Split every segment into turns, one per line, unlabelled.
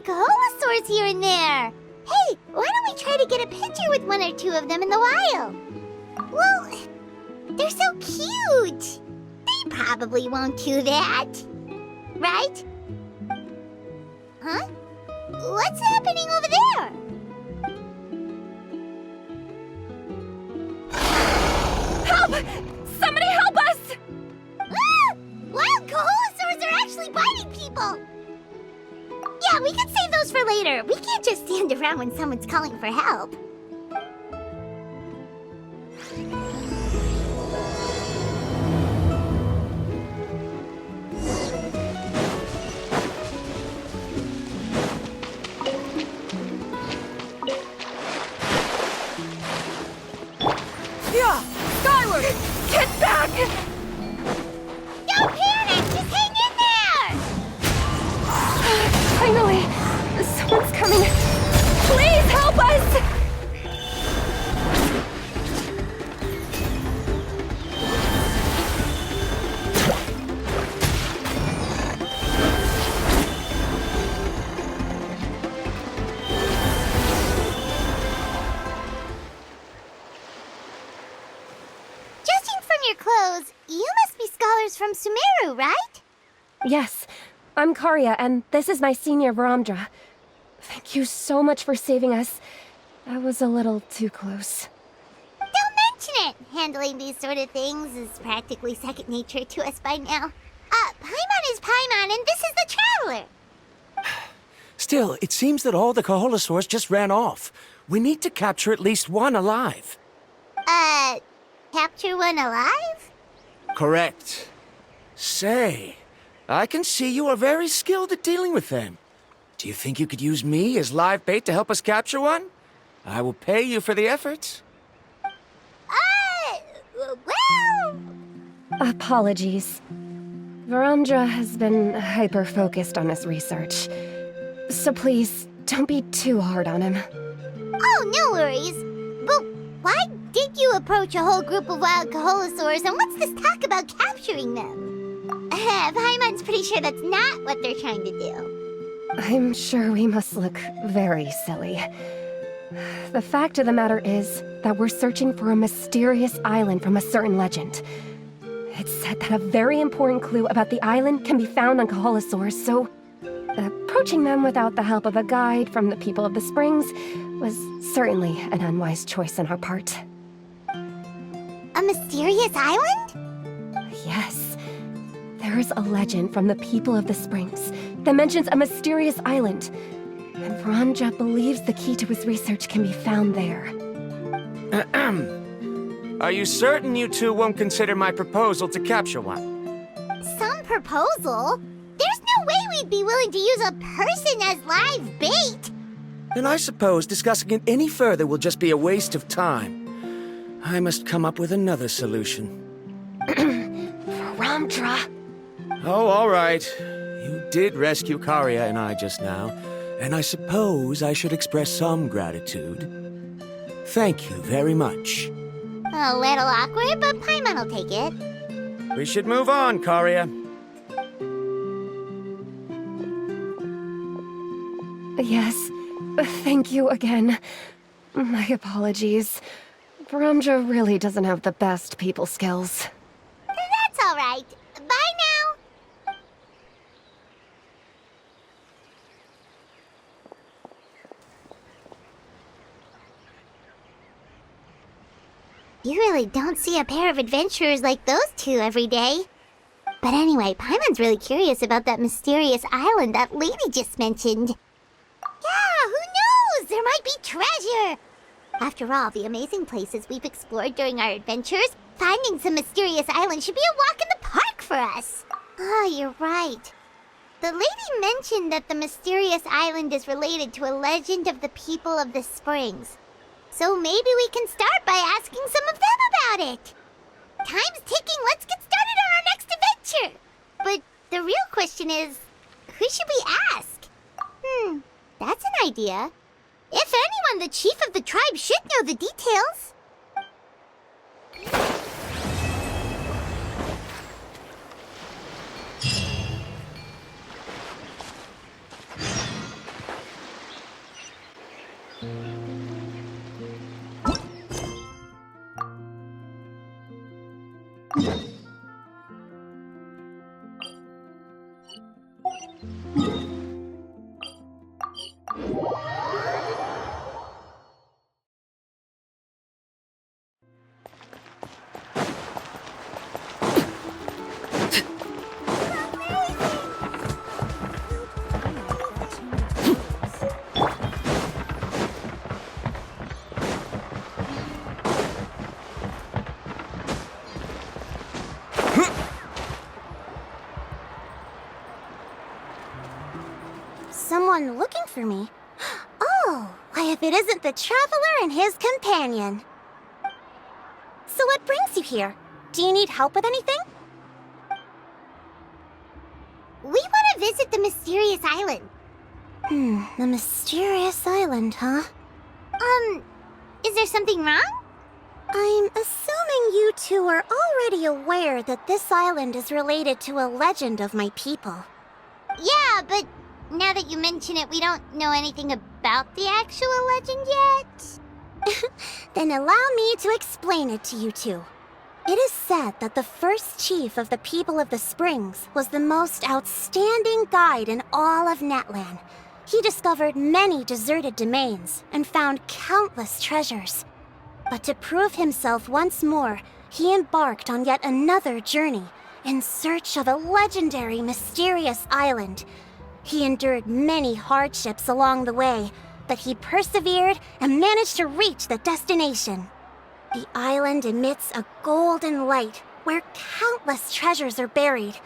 Kaholosaurs here and there. Hey, why don't we try to get a picture with one or two of them in the wild? Well, they're so cute. They probably won't do that. Right? Huh? What's happening over there?
Help! Somebody help us!
Ah! Wild Kaholosaurs are actually biting people! Yeah, we can save those for later. We can't just stand around when someone's calling for help.
Yeah! Skyward! Get back!
Don't panic! Just hang in there!
Finally! Someone's coming! Please help us!
Judging from your clothes, you must be scholars from Sumeru, right?
Yes, I'm Karya, and this is my senior Varamdra. Thank you so much for saving us. That was a little too close.
Don't mention it! Handling these sort of things is practically second nature to us by now. Paimon is Paimon, and this is the Traveler!
Still, it seems that all the Kaholosaurs just ran off. We need to capture at least one alive.
Capture one alive?
Correct. Say, I can see you are very skilled at dealing with them. Do you think you could use me as live bait to help us capture one? I will pay you for the effort.
Well...
Apologies. Varamdra has been hyper-focused on his research. So please, don't be too hard on him.
Oh, no worries. But why did you approach a whole group of wild Kaholosaurs, and what's this talk about capturing them? Paimon's pretty sure that's not what they're trying to do.
I'm sure we must look very silly. The fact of the matter is that we're searching for a mysterious island from a certain legend. It's said that a very important clue about the island can be found on Kaholosaurs, so approaching them without the help of a guide from the people of the Springs was certainly an unwise choice on our part.
A mysterious island?
Yes. There is a legend from the people of the Springs that mentions a mysterious island, and Varamdra believes the key to his research can be found there.
Are you certain you two won't consider my proposal to capture one?
Some proposal? There's no way we'd be willing to use a person as live bait!
Then I suppose discussing it any further will just be a waste of time. I must come up with another solution.
Varamdra!
Oh, all right. You did rescue Karya and I just now, and I suppose I should express some gratitude. Thank you very much.
A little awkward, but Paimon will take it.
We should move on, Karya.
Yes, thank you again. My apologies. Faramja really doesn't have the best people skills.
That's all right. Bye now. You really don't see a pair of adventurers like those two every day. But anyway, Paimon's really curious about that mysterious island that lady just mentioned. Yeah, who knows? There might be treasure! After all the amazing places we've explored during our adventures, finding some mysterious island should be a walk in the park for us. Oh, you're right. The lady mentioned that the mysterious island is related to a legend of the people of the springs. So maybe we can start by asking some of them about it. Time's ticking, let's get started on our next adventure! But the real question is, who should we ask? That's an idea. If anyone, the chief of the tribe should know the details. Someone looking for me? Oh, why if it isn't the traveler and his companion. So what brings you here? Do you need help with anything? We want to visit the mysterious island. The mysterious island, huh? Is there something wrong? I'm assuming you two are already aware that this island is related to a legend of my people. Yeah, but now that you mention it, we don't know anything about the actual legend yet. Then allow me to explain it to you two. It is said that the first chief of the people of the Springs was the most outstanding guide in all of Natlan. He discovered many deserted domains and found countless treasures. But to prove himself once more, he embarked on yet another journey in search of a legendary, mysterious island. He endured many hardships along the way, but he persevered and managed to reach the destination. The island emits a golden light where countless treasures are buried.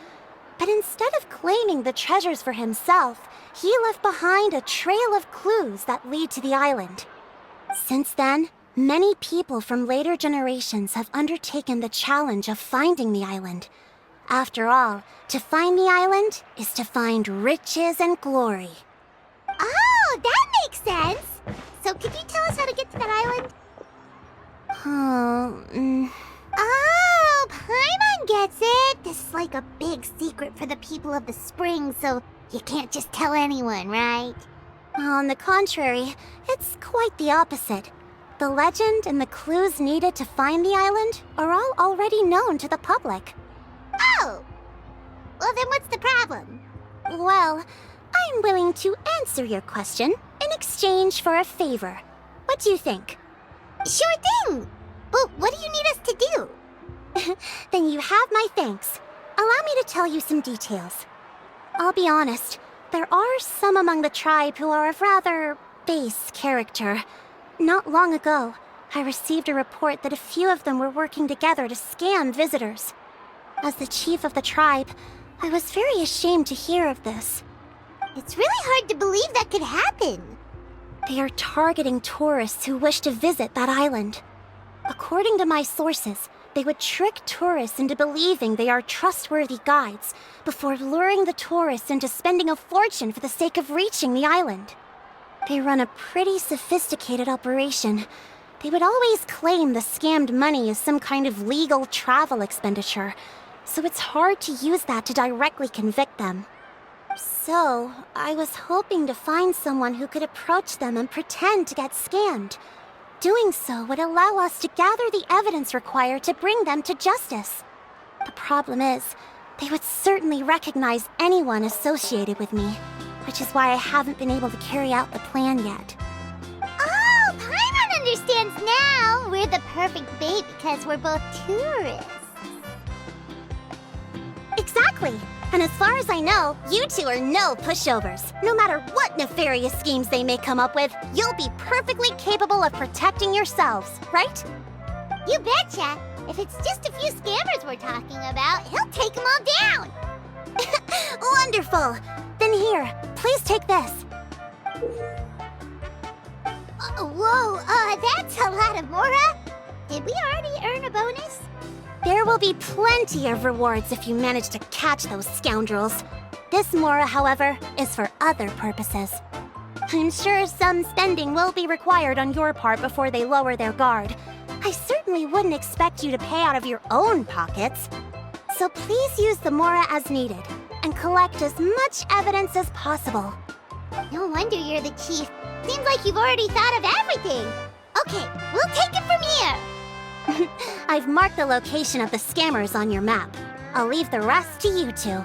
But instead of claiming the treasures for himself, he left behind a trail of clues that lead to the island. Since then, many people from later generations have undertaken the challenge of finding the island. After all, to find the island is to find riches and glory. Oh, that makes sense! So could you tell us how to get to that island? Oh, Paimon gets it! This is like a big secret for the people of the spring, so you can't just tell anyone, right? On the contrary, it's quite the opposite. The legend and the clues needed to find the island are all already known to the public. Oh! Well, then what's the problem? Well, I'm willing to answer your question in exchange for a favor. What do you think? Sure thing! But what do you need us to do? Then you have my thanks. Allow me to tell you some details. I'll be honest, there are some among the tribe who are of rather base character. Not long ago, I received a report that a few of them were working together to scam visitors. As the chief of the tribe, I was very ashamed to hear of this. It's really hard to believe that could happen. They are targeting tourists who wish to visit that island. According to my sources, they would trick tourists into believing they are trustworthy guides before luring the tourists into spending a fortune for the sake of reaching the island. They run a pretty sophisticated operation. They would always claim the scammed money is some kind of legal travel expenditure, so it's hard to use that to directly convict them. So, I was hoping to find someone who could approach them and pretend to get scammed. Doing so would allow us to gather the evidence required to bring them to justice. The problem is, they would certainly recognize anyone associated with me, which is why I haven't been able to carry out the plan yet. Oh, Paimon understands now! We're the perfect bait because we're both tourists. Exactly! And as far as I know, you two are no pushovers. No matter what nefarious schemes they may come up with, you'll be perfectly capable of protecting yourselves, right? You betcha! If it's just a few scammers we're talking about, he'll take them all down! Wonderful! Then here, please take this. Whoa, that's a lot of Mora! Did we already earn a bonus? There will be plenty of rewards if you manage to catch those scoundrels. This Mora, however, is for other purposes. I'm sure some spending will be required on your part before they lower their guard. I certainly wouldn't expect you to pay out of your own pockets. So please use the Mora as needed, and collect as much evidence as possible. No wonder you're the chief. Seems like you've already thought of everything. Okay, we'll take it from here. I've marked the location of the scammers on your map. I'll leave the rest to you two.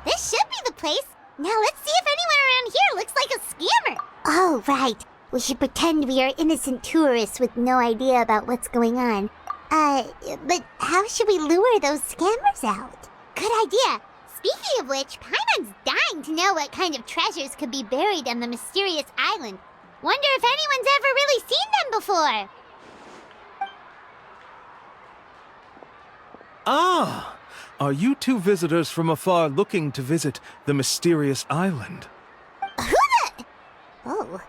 This should be the place. Now let's see if anyone around here looks like a scammer. Oh, right. We should pretend we are innocent tourists with no idea about what's going on. But how should we lure those scammers out? Good idea. Speaking of which, Paimon's dying to know what kind of treasures could be buried on the mysterious island. Wonder if anyone's ever really seen them before.
Ah! Are you two visitors from afar looking to visit the mysterious island?
Who the... Oh,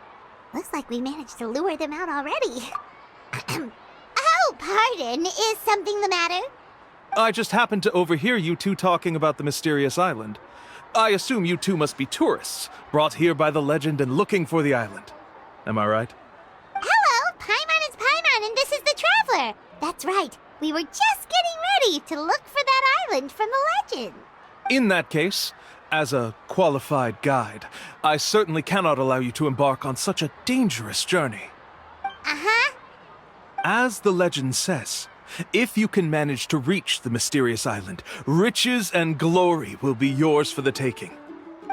looks like we managed to lure them out already. Oh, pardon. Is something the matter?
I just happened to overhear you two talking about the mysterious island. I assume you two must be tourists, brought here by the legend and looking for the island. Am I right?
Hello, Paimon is Paimon, and this is the Traveler. That's right. We were just getting ready to look for that island from the legend.
In that case, as a qualified guide, I certainly cannot allow you to embark on such a dangerous journey.
Uh-huh.
As the legend says, if you can manage to reach the mysterious island, riches and glory will be yours for the taking.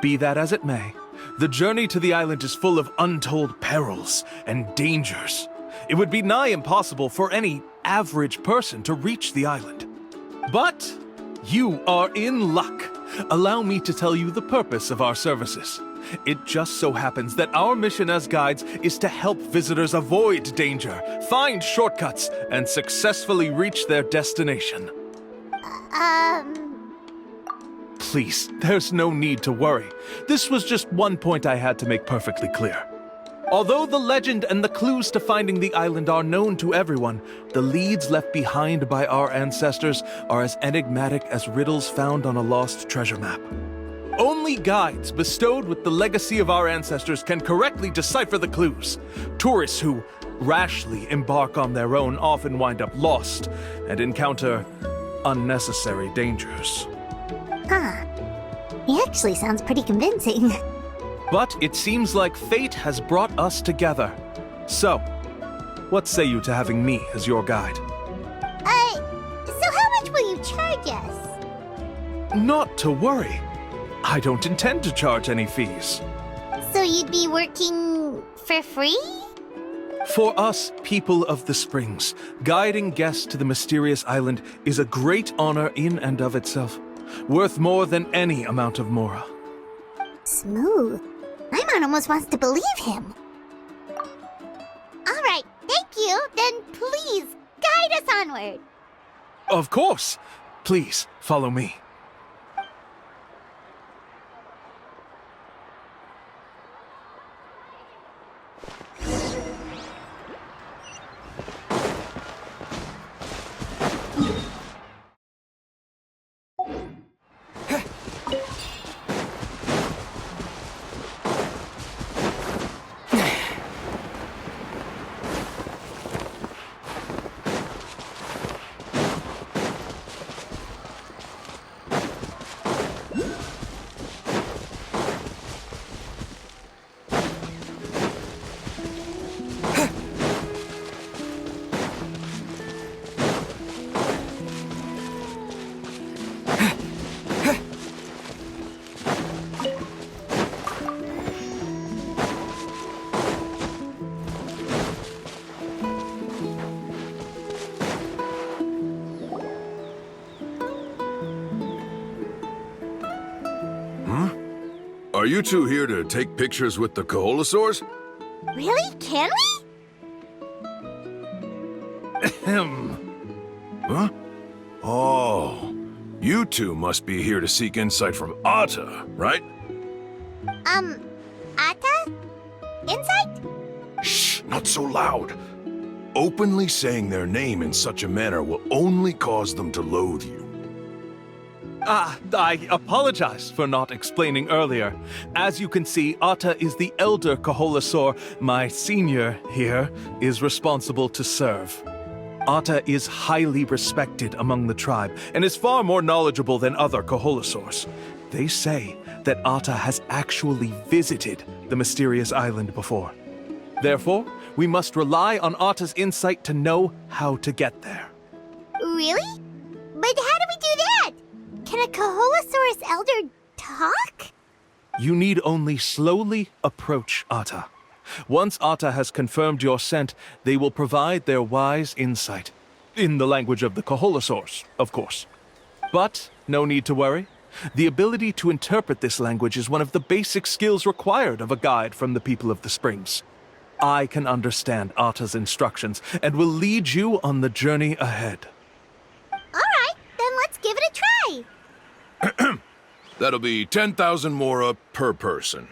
Be that as it may, the journey to the island is full of untold perils and dangers. It would be nigh impossible for any average person to reach the island. But you are in luck. Allow me to tell you the purpose of our services. It just so happens that our mission as guides is to help visitors avoid danger, find shortcuts, and successfully reach their destination. Please, there's no need to worry. This was just one point I had to make perfectly clear. Although the legend and the clues to finding the island are known to everyone, the leads left behind by our ancestors are as enigmatic as riddles found on a lost treasure map. Only guides bestowed with the legacy of our ancestors can correctly decipher the clues. Tourists who rashly embark on their own often wind up lost and encounter unnecessary dangers.
Huh. He actually sounds pretty convincing.
But it seems like fate has brought us together. So, what say you to having me as your guide?
So how much will you charge us?
Not to worry. I don't intend to charge any fees.
So you'd be working for free?
For us, people of the Springs, guiding guests to the mysterious island is a great honor in and of itself, worth more than any amount of mora.
Smooth. Paimon almost wants to believe him. All right, thank you. Then please, guide us onward.
Of course. Please, follow me.
Are you two here to take pictures with the Koholosaurs?
Really? Can we?
Huh? Oh, you two must be here to seek insight from Atta, right?
Atta? Insight?
Shh, not so loud. Openly saying their name in such a manner will only cause them to loathe you.
I apologize for not explaining earlier. As you can see, Atta is the elder Koholosaur. My senior here is responsible to serve. Atta is highly respected among the tribe and is far more knowledgeable than other Koholosaurs. They say that Atta has actually visited the mysterious island before. Therefore, we must rely on Atta's insight to know how to get there.
Really? But how do we do that? Can a Koholosaurus elder talk?
You need only slowly approach Atta. Once Atta has confirmed your scent, they will provide their wise insight. In the language of the Koholosaurs, of course. But no need to worry. The ability to interpret this language is one of the basic skills required of a guide from the people of the Springs. I can understand Atta's instructions and will lead you on the journey ahead.
Alright, then let's give it a try.
That'll be 10,000 mora per person.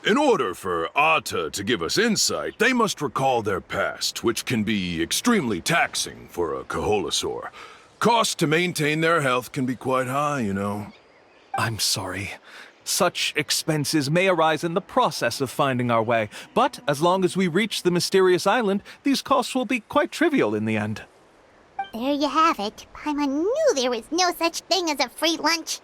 In order for Atta to give us insight, they must recall their past, which can be extremely taxing for a Koholosaur. Costs to maintain their health can be quite high, you know.
I'm sorry. Such expenses may arise in the process of finding our way, but as long as we reach the mysterious island, these costs will be quite trivial in the end.
There you have it. Paimon knew there was no such thing as a free lunch.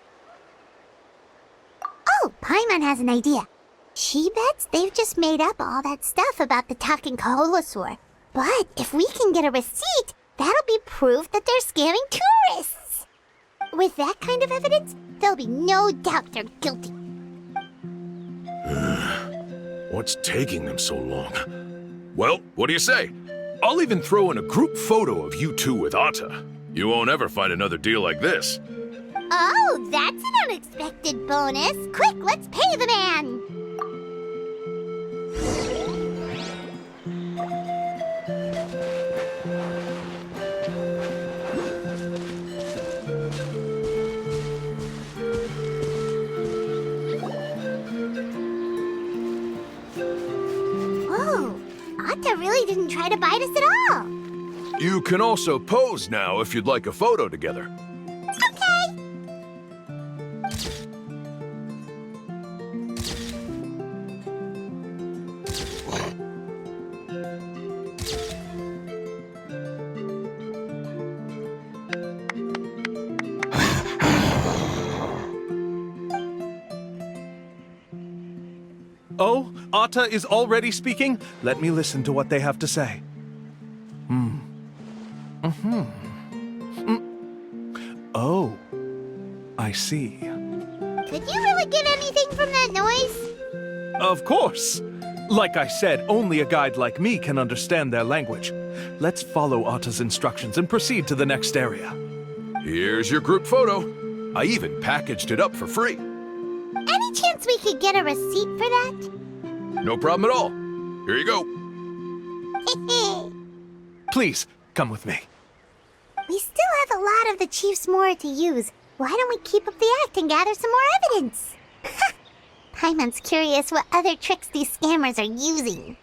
Oh, Paimon has an idea. She bets they've just made up all that stuff about the talking Koholosaur. But if we can get a receipt, that'll be proof that they're scamming tourists. With that kind of evidence, there'll be no doubt they're guilty.
What's taking them so long? Well, what do you say? I'll even throw in a group photo of you two with Atta. You won't ever find another deal like this.
Oh, that's an unexpected bonus. Quick, let's pay the man. Whoa, Atta really didn't try to bite us at all.
You can also pose now if you'd like a photo together.
Okay.
Oh, Atta is already speaking? Let me listen to what they have to say. Oh, I see.
Could you really get anything from that noise?
Of course! Like I said, only a guide like me can understand their language. Let's follow Atta's instructions and proceed to the next area.
Here's your group photo. I even packaged it up for free.
Any chance we could get a receipt for that?
No problem at all. Here you go.
Please, come with me.
We still have a lot of the Chief's Mora to use. Why don't we keep up the act and gather some more evidence? Paimon's curious what other tricks these scammers are using.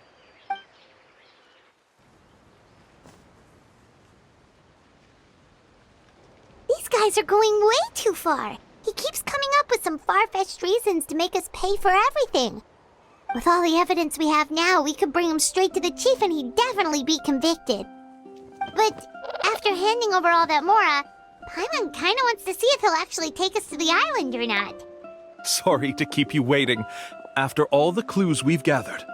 These guys are going way too far. He keeps coming up with some far-fetched reasons to make us pay for everything. With all the evidence we have now, we could bring him straight to the chief and he'd definitely be convicted. But after handing over all that Mora, Paimon kinda wants to see if he'll actually take us to the island or not.
Sorry to keep you waiting. After all the clues we've gathered,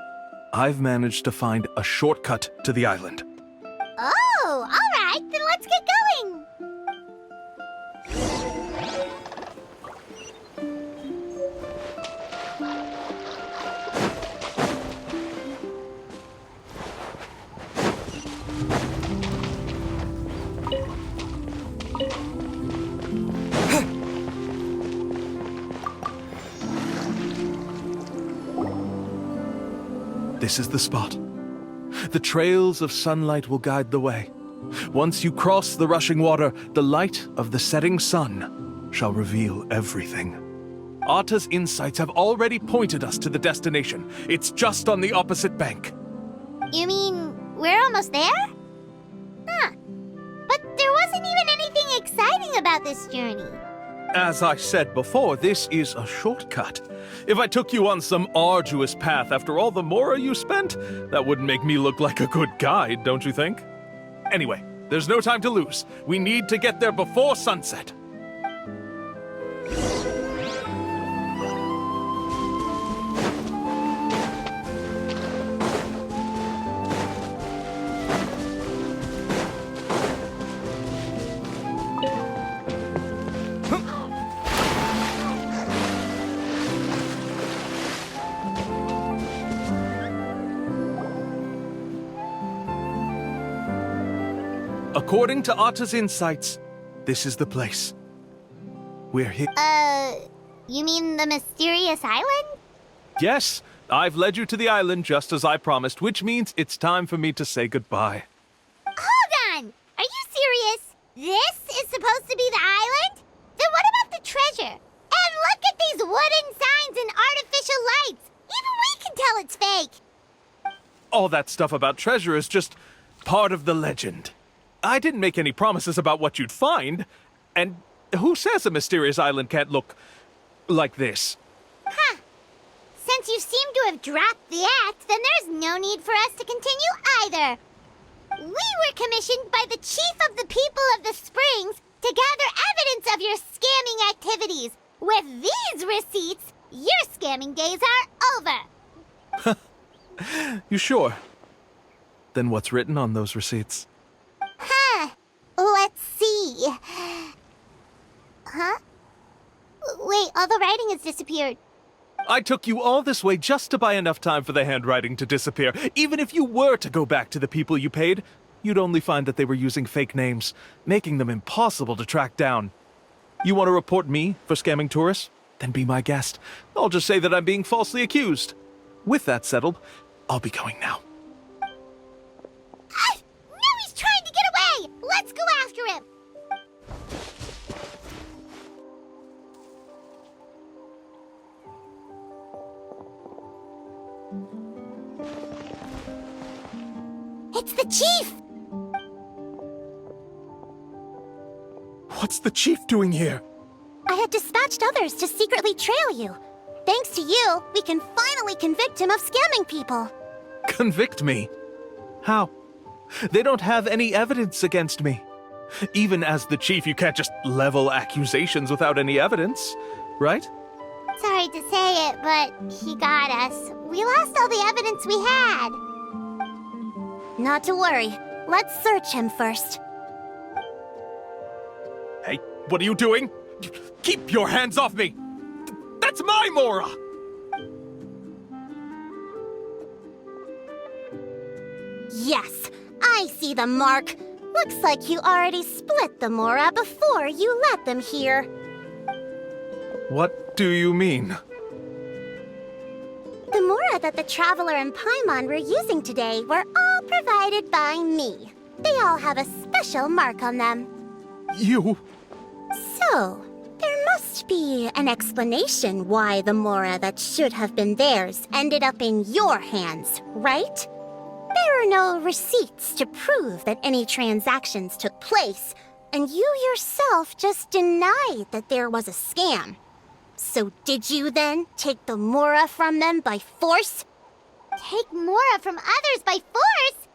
I've managed to find a shortcut to the island.
Oh, alright, then let's get going!
This is the spot. The trails of sunlight will guide the way. Once you cross the rushing water, the light of the setting sun shall reveal everything. Atta's insights have already pointed us to the destination. It's just on the opposite bank.
You mean, we're almost there? Huh. But there wasn't even anything exciting about this journey.
As I said before, this is a shortcut. If I took you on some arduous path after all the Mora you spent, that wouldn't make me look like a good guide, don't you think? Anyway, there's no time to lose. We need to get there before sunset. According to Atta's insights, this is the place. We're here.
You mean the mysterious island?
Yes, I've led you to the island just as I promised, which means it's time for me to say goodbye.
Hold on! Are you serious? This is supposed to be the island? Then what about the treasure? And look at these wooden signs and artificial lights! Even we can tell it's fake!
All that stuff about treasure is just part of the legend. I didn't make any promises about what you'd find. And who says a mysterious island can't look like this?
Huh. Since you seem to have dropped the act, then there's no need for us to continue either. We were commissioned by the chief of the people of the Springs to gather evidence of your scamming activities. With these receipts, your scamming days are over.
You sure? Then what's written on those receipts?
Huh. Let's see. Huh? Wait, all the writing has disappeared.
I took you all this way just to buy enough time for the handwriting to disappear. Even if you were to go back to the people you paid, you'd only find that they were using fake names, making them impossible to track down. You want to report me for scamming tourists? Then be my guest. I'll just say that I'm being falsely accused. With that settled, I'll be going now.
Now he's trying to get away! Let's go after him! It's the chief!
What's the chief doing here?
I had dispatched others to secretly trail you. Thanks to you, we can finally convict him of scamming people.
Convict me? How? They don't have any evidence against me. Even as the chief, you can't just level accusations without any evidence, right?
Sorry to say it, but he got us. We lost all the evidence we had. Not to worry. Let's search him first.
Hey, what are you doing? Keep your hands off me! That's my Mora!
Yes, I see the mark. Looks like you already split the Mora before you let them here.
What do you mean?
The Mora that the Traveler and Paimon were using today were all provided by me. They all have a special mark on them.
You...
So, there must be an explanation why the Mora that should have been theirs ended up in your hands, right? There are no receipts to prove that any transactions took place, and you yourself just denied that there was a scam. So did you then take the Mora from them by force? Take Mora from others by force?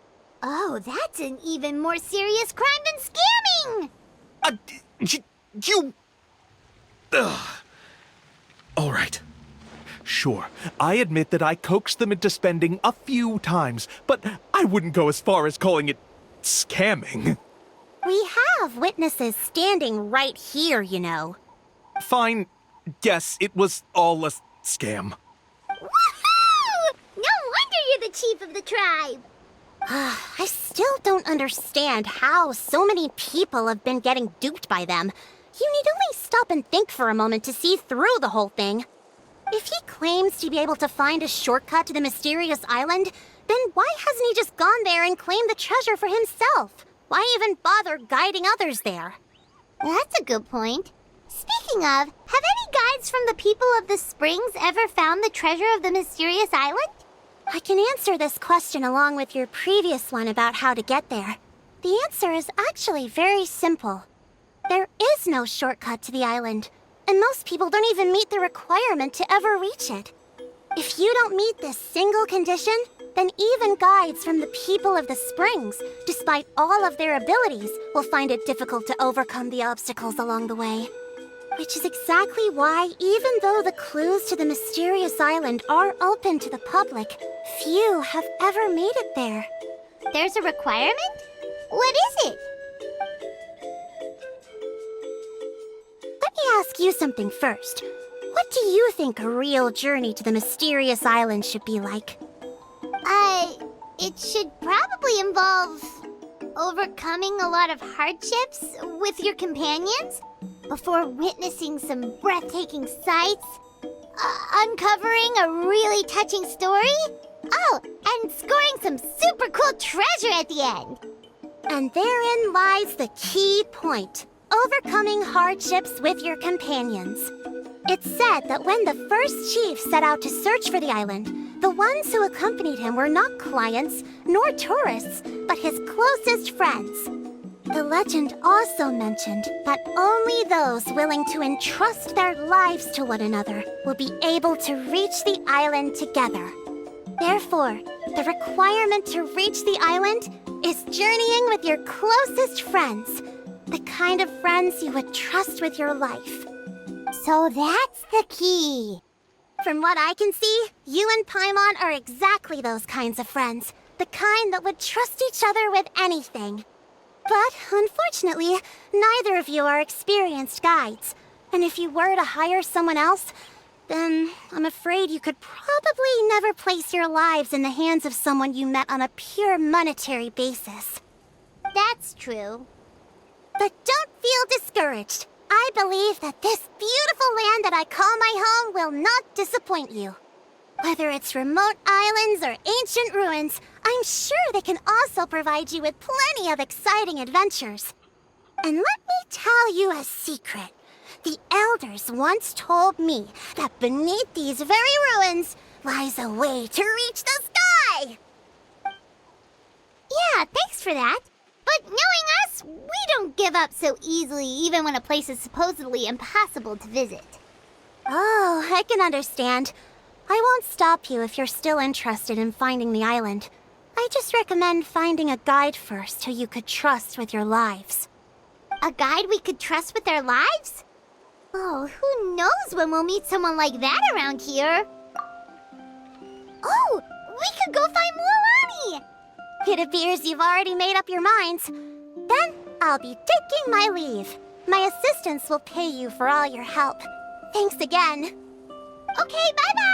Oh, that's an even more serious crime than scamming!
You... Ugh. All right. Sure, I admit that I coaxed them into spending a few times, but I wouldn't go as far as calling it scamming.
We have witnesses standing right here, you know.
Fine. Yes, it was all a scam.
Woohoo! No wonder you're the chief of the tribe! I still don't understand how so many people have been getting duped by them. You need only stop and think for a moment to see through the whole thing. If he claims to be able to find a shortcut to the mysterious island, then why hasn't he just gone there and claimed the treasure for himself? Why even bother guiding others there? That's a good point. Speaking of, have any guides from the people of the Springs ever found the treasure of the mysterious island? I can answer this question along with your previous one about how to get there. The answer is actually very simple. There is no shortcut to the island, and most people don't even meet the requirement to ever reach it. If you don't meet this single condition, then even guides from the people of the Springs, despite all of their abilities, will find it difficult to overcome the obstacles along the way. Which is exactly why, even though the clues to the mysterious island are open to the public, few have ever made it there. There's a requirement? What is it? Let me ask you something first. What do you think a real journey to the mysterious island should be like? It should probably involve overcoming a lot of hardships with your companions before witnessing some breathtaking sights, uncovering a really touching story, and scoring some super cool treasure at the end. And therein lies the key point. Overcoming hardships with your companions. It's said that when the first chief set out to search for the island, the ones who accompanied him were not clients nor tourists, but his closest friends. The legend also mentioned that only those willing to entrust their lives to one another will be able to reach the island together. Therefore, the requirement to reach the island is journeying with your closest friends. The kind of friends you would trust with your life. So that's the key. From what I can see, you and Paimon are exactly those kinds of friends. The kind that would trust each other with anything. But, unfortunately, neither of you are experienced guides. And if you were to hire someone else, then I'm afraid you could probably never place your lives in the hands of someone you met on a pure monetary basis. That's true. But don't feel discouraged. I believe that this beautiful land that I call my home will not disappoint you. Whether it's remote islands or ancient ruins, I'm sure they can also provide you with plenty of exciting adventures. And let me tell you a secret. The elders once told me that beneath these very ruins lies a way to reach the sky! Yeah, thanks for that. But knowing us, we don't give up so easily even when a place is supposedly impossible to visit. Oh, I can understand. I won't stop you if you're still interested in finding the island. I just recommend finding a guide first who you could trust with your lives. A guide we could trust with our lives? Oh, who knows when we'll meet someone like that around here? Oh, we could go find Mualani! It appears you've already made up your minds. Then I'll be taking my leave. My assistants will pay you for all your help. Thanks again. Okay, bye-bye!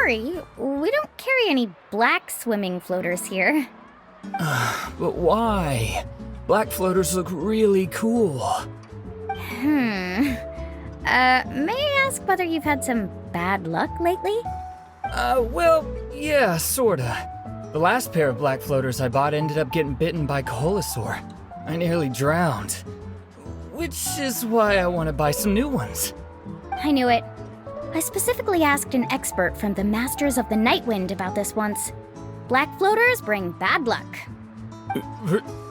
worry. We don't carry any black swimming floaters here.
But why? Black floaters look really cool.
May I ask whether you've had some bad luck lately?
Well, yeah, sorta. The last pair of black floaters I bought ended up getting bitten by Coholosaur. I nearly drowned. Which is why I want to buy some new ones.
I knew it. I specifically asked an expert from the Masters of the Nightwind about this once. Black floaters bring bad luck.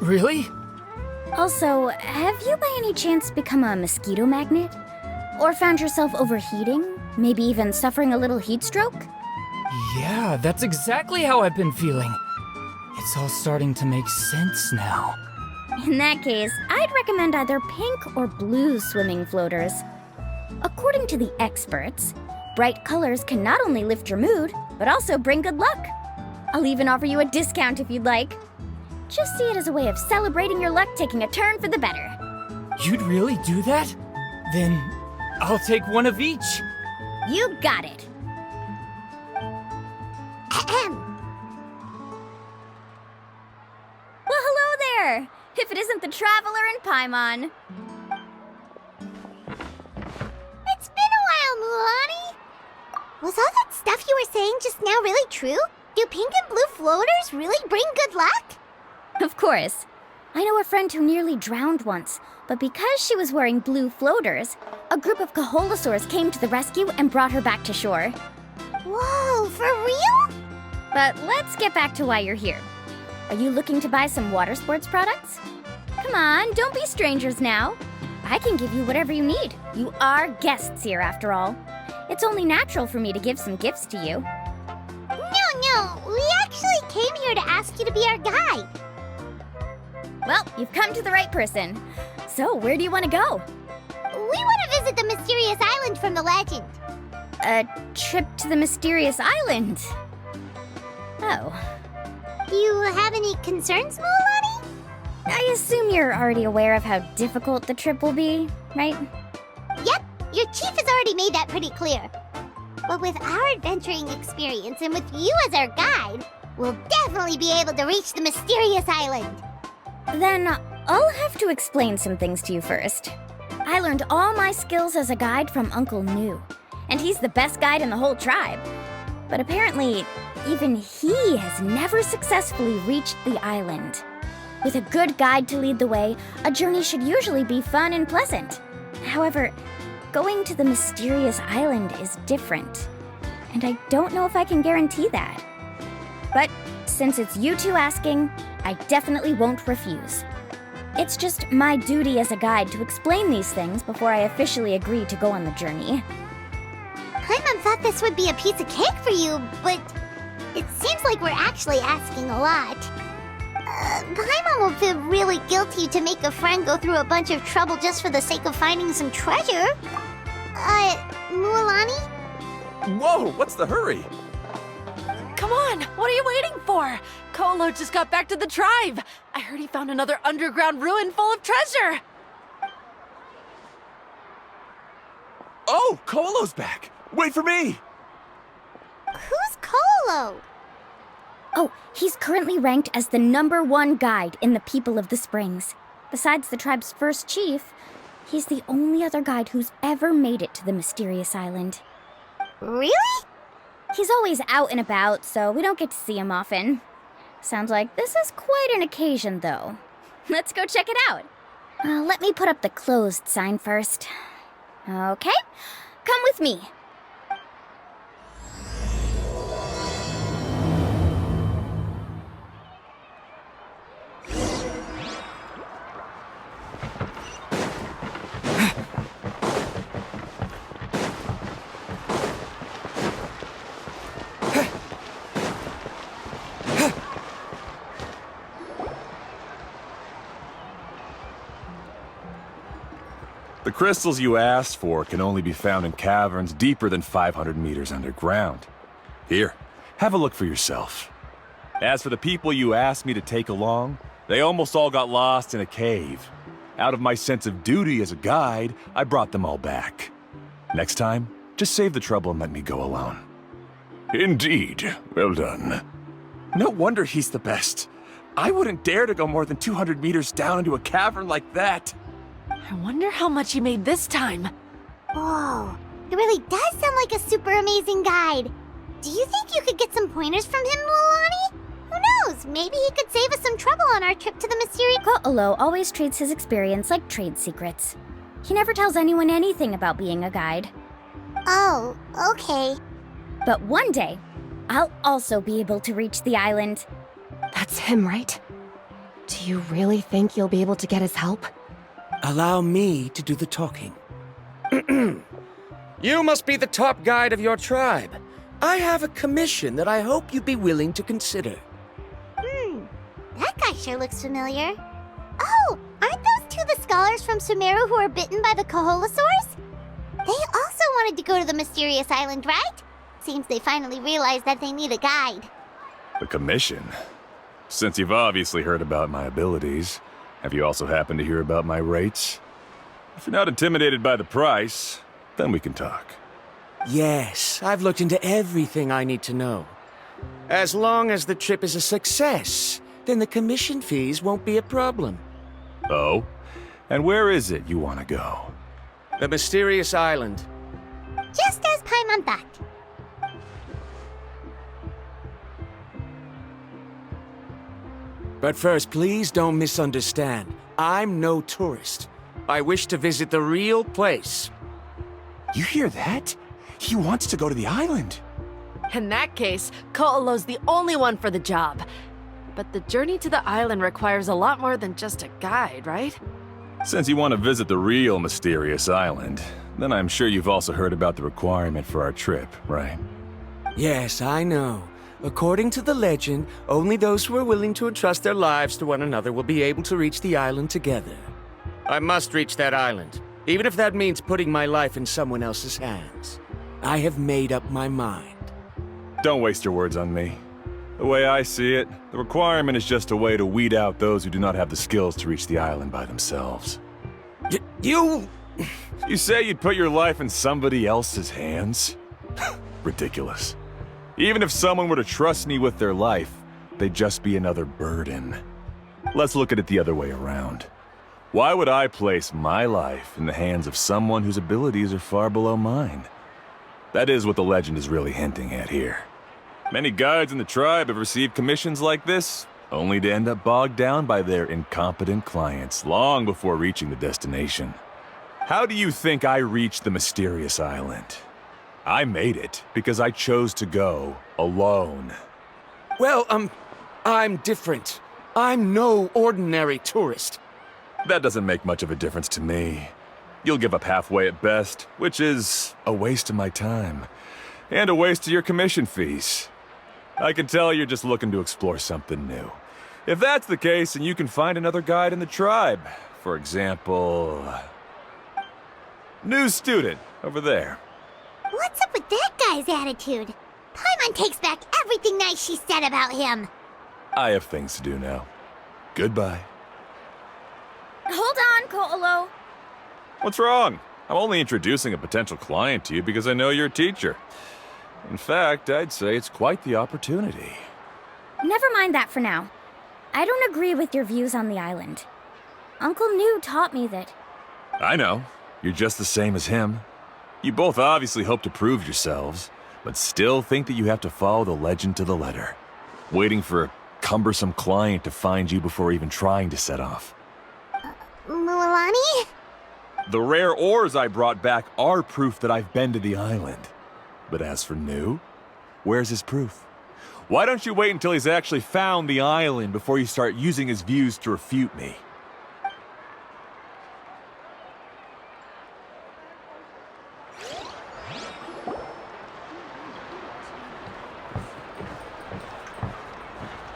Really?
Also, have you by any chance become a mosquito magnet? Or found yourself overheating? Maybe even suffering a little heat stroke?
Yeah, that's exactly how I've been feeling. It's all starting to make sense now.
In that case, I'd recommend either pink or blue swimming floaters. According to the experts, bright colors can not only lift your mood, but also bring good luck. I'll even offer you a discount if you'd like. Just see it as a way of celebrating your luck taking a turn for the better.
You'd really do that? Then I'll take one of each.
You got it. Well, hello there! If it isn't the Traveler and Paimon.
It's been a while, Mulan. Was all that stuff you were saying just now really true? Do pink and blue floaters really bring good luck?
Of course. I know a friend who nearly drowned once, but because she was wearing blue floaters, a group of Coholosaurs came to the rescue and brought her back to shore.
Whoa, for real?
But let's get back to why you're here. Are you looking to buy some water sports products? Come on, don't be strangers now. I can give you whatever you need. You are guests here, after all. It's only natural for me to give some gifts to you.
No, we actually came here to ask you to be our guide.
Well, you've come to the right person. So, where do you want to go?
We want to visit the mysterious island from the legend.
A trip to the mysterious island? Oh.
Do you have any concerns, Mulan?
I assume you're already aware of how difficult the trip will be, right?
Yep, your chief has already made that pretty clear. But with our adventuring experience and with you as our guide, we'll definitely be able to reach the mysterious island.
Then I'll have to explain some things to you first. I learned all my skills as a guide from Uncle New, and he's the best guide in the whole tribe. But apparently, even he has never successfully reached the island. With a good guide to lead the way, a journey should usually be fun and pleasant. However, going to the mysterious island is different, and I don't know if I can guarantee that. But since it's you two asking, I definitely won't refuse. It's just my duty as a guide to explain these things before I officially agree to go on the journey.
Paimon thought this would be a piece of cake for you, but it seems like we're actually asking a lot. Paimon will feel really guilty to make a friend go through a bunch of trouble just for the sake of finding some treasure. Mualani?
Whoa, what's the hurry?
Come on, what are you waiting for? Kolo just got back to the tribe. I heard he found another underground ruin full of treasure.
Oh, Kolo's back. Wait for me.
Who's Kolo?
Oh, he's currently ranked as the #1 guide in the People of the Springs. Besides the tribe's first chief, he's the only other guide who's ever made it to the mysterious island.
Really?
He's always out and about, so we don't get to see him often. Sounds like this is quite an occasion, though. Let's go check it out. Let me put up the closed sign first. Okay, come with me.
The crystals you asked for can only be found in caverns deeper than 500 meters underground. Here, have a look for yourself. As for the people you asked me to take along, they almost all got lost in a cave. Out of my sense of duty as a guide, I brought them all back. Next time, just save the trouble and let me go alone.
Indeed. Well done.
No wonder he's the best. I wouldn't dare to go more than 200 meters down into a cavern like that.
I wonder how much he made this time.
Whoa, it really does sound like a super amazing guide. Do you think you could get some pointers from him, Mualani? Who knows? Maybe he could save us some trouble on our trip to the mysterious...
Ko'olo always treats his experience like trade secrets. He never tells anyone anything about being a guide.
Oh, okay.
But one day, I'll also be able to reach the island.
That's him, right? Do you really think you'll be able to get his help?
Allow me to do the talking. You must be the top guide of your tribe. I have a commission that I hope you'd be willing to consider.
That guy sure looks familiar. Oh, aren't those two the scholars from Sumeru who were bitten by the Koholosaurs? They also wanted to go to the mysterious island, right? Seems they finally realized that they need a guide.
The commission? Since you've obviously heard about my abilities, have you also happened to hear about my rates? If you're not intimidated by the price, then we can talk.
Yes, I've looked into everything I need to know. As long as the trip is a success, then the commission fees won't be a problem.
Oh? And where is it you want to go?
The mysterious island.
Just as Paimon thought.
But first, please don't misunderstand. I'm no tourist. I wish to visit the real place.
You hear that? He wants to go to the island.
In that case, Ko'olo's the only one for the job. But the journey to the island requires a lot more than just a guide, right?
Since you want to visit the real mysterious island, then I'm sure you've also heard about the requirement for our trip, right?
Yes, I know. According to the legend, only those who are willing to entrust their lives to one another will be able to reach the island together. I must reach that island, even if that means putting my life in someone else's hands. I have made up my mind.
Don't waste your words on me. The way I see it, the requirement is just a way to weed out those who do not have the skills to reach the island by themselves.
You
say you'd put your life in somebody else's hands? Ridiculous. Even if someone were to trust me with their life, they'd just be another burden. Let's look at it the other way around. Why would I place my life in the hands of someone whose abilities are far below mine? That is what the legend is really hinting at here. Many guides in the tribe have received commissions like this, only to end up bogged down by their incompetent clients long before reaching the destination. How do you think I reached the mysterious island? I made it because I chose to go alone.
Well, I'm different. I'm no ordinary tourist.
That doesn't make much of a difference to me. You'll give up halfway at best, which is a waste of my time. And a waste of your commission fees. I can tell you're just looking to explore something new. If that's the case, then you can find another guide in the tribe. For example... new student, over there.
What's up with that guy's attitude? Paimon takes back everything nice she said about him.
I have things to do now. Goodbye.
Hold on, Ko'olo.
What's wrong? I'm only introducing a potential client to you because I know you're a teacher. In fact, I'd say it's quite the opportunity.
Never mind that for now. I don't agree with your views on the island. Uncle New taught me that...
I know. You're just the same as him. You both obviously hope to prove yourselves, but still think that you have to follow the legend to the letter, waiting for a cumbersome client to find you before even trying to set off.
Mualani?
The rare ores I brought back are proof that I've been to the island. But as for New, where's his proof? Why don't you wait until he's actually found the island before you start using his views to refute me?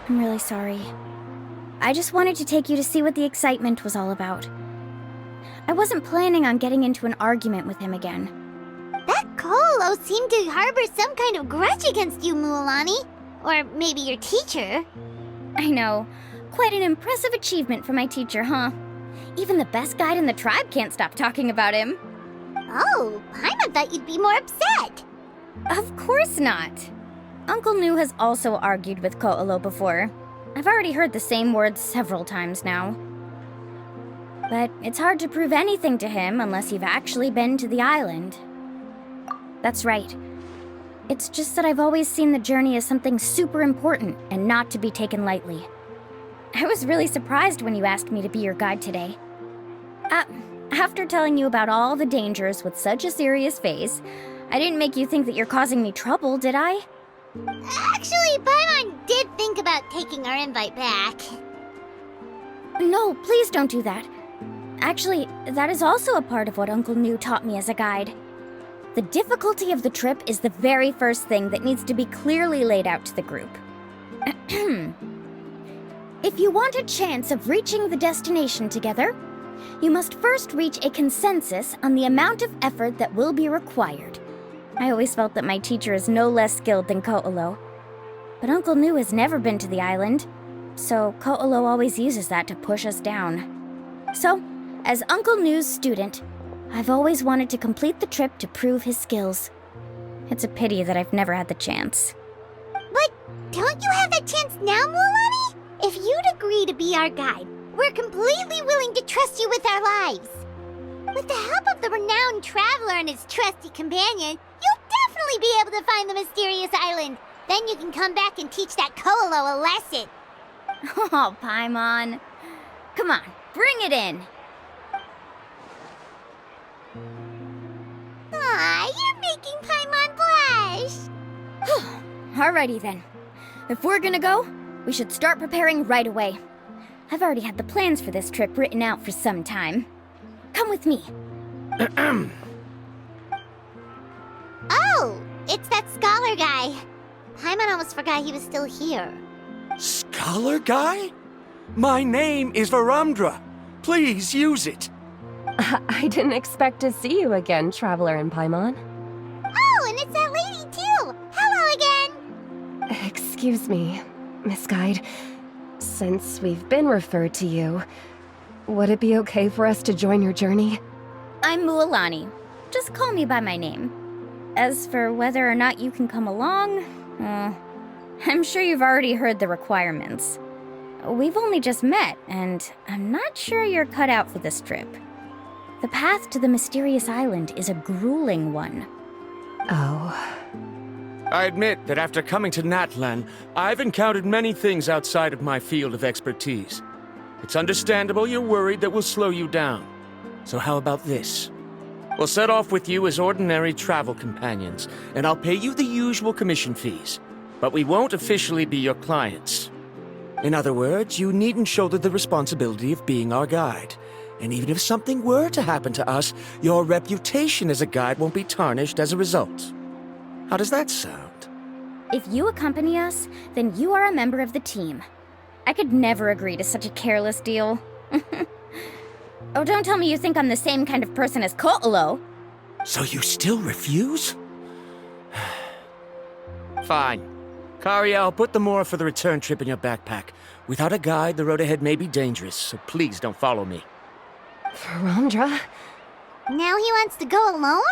I'm really sorry. I just wanted to take you to see what the excitement was all about. I wasn't planning on getting into an argument with him again.
That Kolo seemed to harbor some kind of grudge against you, Mualani. Or maybe your teacher.
I know. Quite an impressive achievement for my teacher, huh? Even the best guide in the tribe can't stop talking about him.
Oh, Paimon thought you'd be more upset.
Of course not. Uncle Nu has also argued with Ko'olo before. I've already heard the same words several times now. But it's hard to prove anything to him unless you've actually been to the island. That's right. It's just that I've always seen the journey as something super important and not to be taken lightly. I was really surprised when you asked me to be your guide today. After telling you about all the dangers with such a serious face, I didn't make you think that you're causing me trouble, did I?
Actually, Paimon did think about taking our invite back.
No, please don't do that. Actually, that is also a part of what Uncle Nu taught me as a guide. The difficulty of the trip is the very first thing that needs to be clearly laid out to the group. If you want a chance of reaching the destination together, you must first reach a consensus on the amount of effort that will be required. I always felt that my teacher is no less skilled than Ko'olo. But Uncle Nu has never been to the island, so Ko'olo always uses that to push us down. So, as Uncle Nu's student, I've always wanted to complete the trip to prove his skills. It's a pity that I've never had the chance.
But don't you have that chance now, Mualani? If you'd agree to be our guide, we're completely willing to trust you with our lives. With the help of the renowned traveler and his trusty companion, you'll definitely be able to find the mysterious island. Then you can come back and teach that Ko'olo a lesson.
Oh, Paimon. Come on, bring it in.
Aw, you're making Paimon blush.
Alrighty then. If we're gonna go, we should start preparing right away. I've already had the plans for this trip written out for some time. Come with me.
Oh, it's that scholar guy. Paimon almost forgot he was still here.
Scholar guy? My name is Varamdra. Please use it.
I didn't expect to see you again, Traveler and Paimon.
Oh, and it's that lady too. Hello again.
Excuse me, Miss Guide. Since we've been referred to you, would it be okay for us to join your journey?
I'm Mualani. Just call me by my name. As for whether or not you can come along, I'm sure you've already heard the requirements. We've only just met, and I'm not sure you're cut out for this trip. The path to the mysterious island is a grueling one.
Oh.
I admit that after coming to Natlan, I've encountered many things outside of my field of expertise. It's understandable you're worried that we'll slow you down. So how about this? We'll set off with you as ordinary travel companions, and I'll pay you the usual commission fees. But we won't officially be your clients. In other words, you needn't shoulder the responsibility of being our guide. And even if something were to happen to us, your reputation as a guide won't be tarnished as a result. How does that sound?
If you accompany us, then you are a member of the team. I could never agree to such a careless deal. Oh, don't tell me you think I'm the same kind of person as Ko'olo.
So you still refuse? Fine. Kariel, put the more for the return trip in your backpack. Without a guide, the road ahead may be dangerous, so please don't follow me.
Varamdra?
Now he wants to go alone?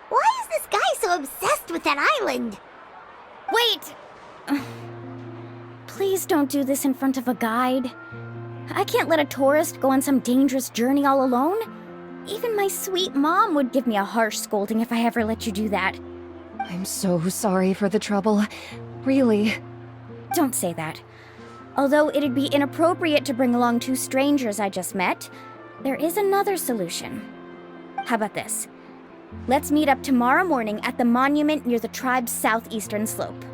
Why is this guy so obsessed with that island?
Wait! Please don't do this in front of a guide. I can't let a tourist go on some dangerous journey all alone. Even my sweet mom would give me a harsh scolding if I ever let you do that.
I'm so sorry for the trouble. Really.
Don't say that. Although it'd be inappropriate to bring along two strangers I just met, there is another solution. How about this? Let's meet up tomorrow morning at the monument near the tribe's southeastern slope.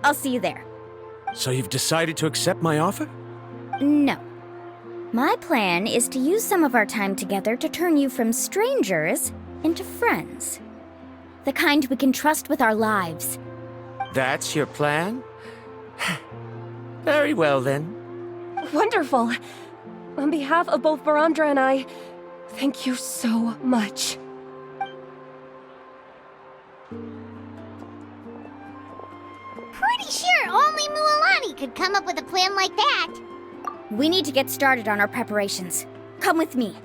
I'll see you there.
So you've decided to accept my offer?
No. My plan is to use some of our time together to turn you from strangers into friends. The kind we can trust with our lives.
That's your plan? Very well, then.
Wonderful. On behalf of both Varamdra and I, thank you so much.
Pretty sure only Mualani could come up with a plan like that.
We need to get started on our preparations. Come with me.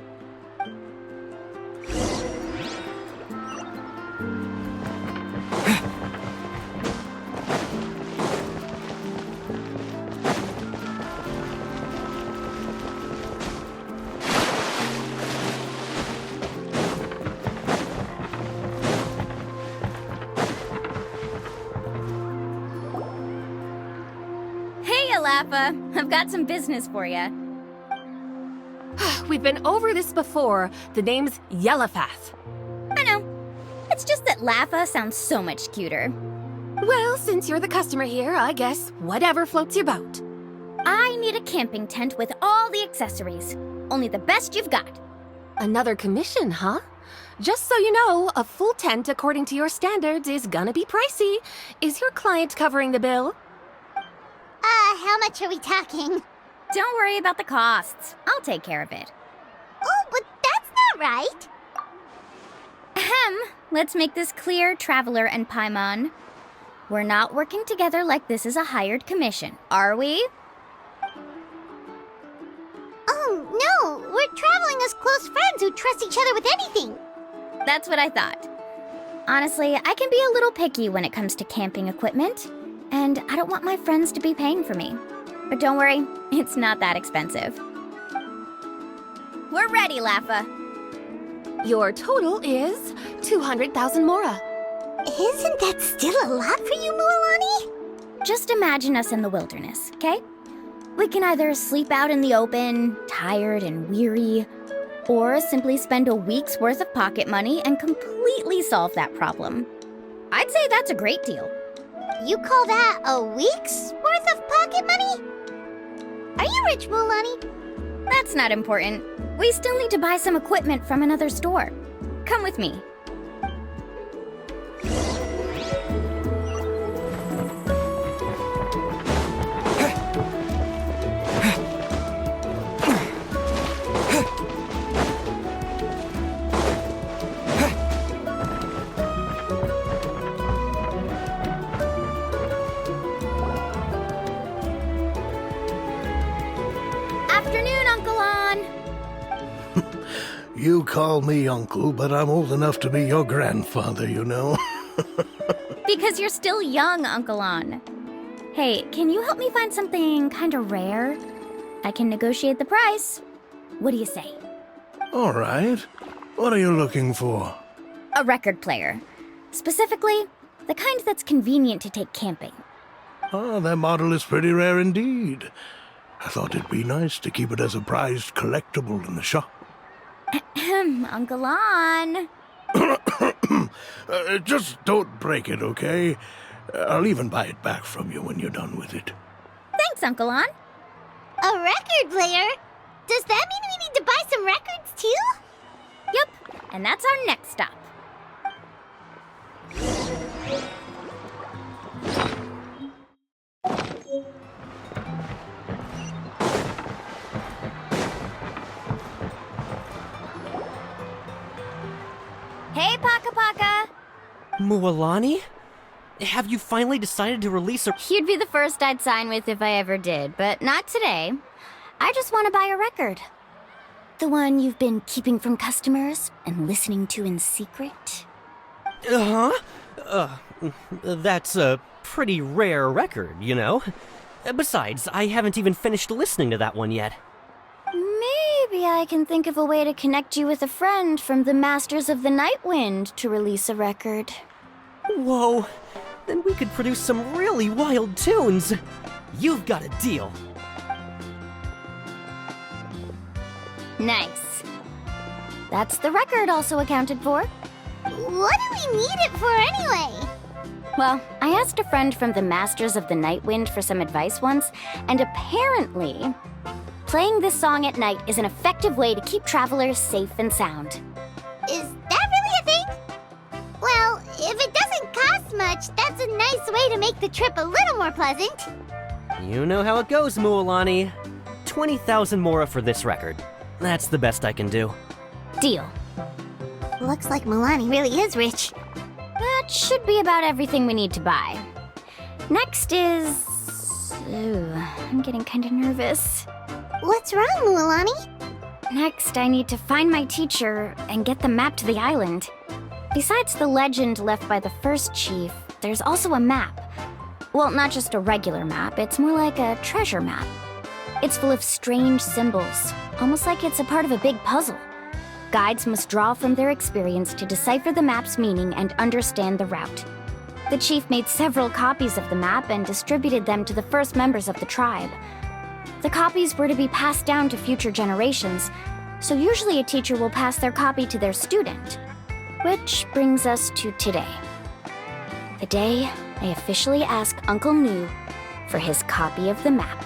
Laffa. I've got some business for you.
We've been over this before. The name's Yellowfath.
I know. It's just that Laffa sounds so much cuter.
Well, since you're the customer here, I guess whatever floats your boat.
I need a camping tent with all the accessories. Only the best you've got.
Another commission, huh? Just so you know, a full tent according to your standards is gonna be pricey. Is your client covering the bill?
How much are we talking?
Don't worry about the costs. I'll take care of it.
Oh, but that's not right.
Ahem. Let's make this clear, Traveler and Paimon. We're not working together like this is a hired commission, are we?
Oh, no. We're traveling as close friends who trust each other with anything.
That's what I thought. Honestly, I can be a little picky when it comes to camping equipment, and I don't want my friends to be paying for me. But don't worry, it's not that expensive. We're ready, Laffa.
Your total is 200,000 mora.
Isn't that still a lot for you, Mualani?
Just imagine us in the wilderness, okay? We can either sleep out in the open, tired and weary, or simply spend a week's worth of pocket money and completely solve that problem. I'd say that's a great deal.
You call that a week's worth of pocket money? Are you rich, Mualani?
That's not important. We still need to buy some equipment from another store. Come with me. Afternoon, Uncle On.
You call me uncle, but I'm old enough to be your grandfather, you know.
Because you're still young, Uncle On. Hey, can you help me find something kind of rare? I can negotiate the price. What do you say?
All right. What are you looking for?
A record player. Specifically, the kind that's convenient to take camping.
Ah, that model is pretty rare indeed. I thought it'd be nice to keep it as a prized collectible in the shop.
Uncle On.
Just don't break it, okay? I'll even buy it back from you when you're done with it.
Thanks, Uncle On.
A record player? Does that mean we need to buy some records too?
Yep, and that's our next stop. Hey, Paka Paka!
Mualani? Have you finally decided to release a...
You'd be the first I'd sign with if I ever did, but not today. I just want to buy a record. The one you've been keeping from customers and listening to in secret?
That's a pretty rare record, you know? Besides, I haven't even finished listening to that one yet.
Maybe I can think of a way to connect you with a friend from the Masters of the Night Wind to release a record.
Whoa, then we could produce some really wild tunes. You've got a deal.
Nice. That's the record also accounted for.
What do we need it for anyway?
Well, I asked a friend from the Masters of the Night Wind for some advice once, and apparently, playing this song at night is an effective way to keep travelers safe and sound.
Is that really a thing? Well, if it doesn't cost much, that's a nice way to make the trip a little more pleasant.
You know how it goes, Mualani. 20,000 mora for this record. That's the best I can do.
Deal.
Looks like Mualani really is rich.
That should be about everything we need to buy. Next is... Ooh, I'm getting kind of nervous.
What's wrong, Mualani?
Next, I need to find my teacher and get the map to the island. Besides the legend left by the first chief, there's also a map. Well, not just a regular map, it's more like a treasure map. It's full of strange symbols, almost like it's a part of a big puzzle. Guides must draw from their experience to decipher the map's meaning and understand the route. The chief made several copies of the map and distributed them to the first members of the tribe. The copies were to be passed down to future generations, so usually a teacher will pass their copy to their student. Which brings us to today. The day I officially ask Uncle Nu for his copy of the map.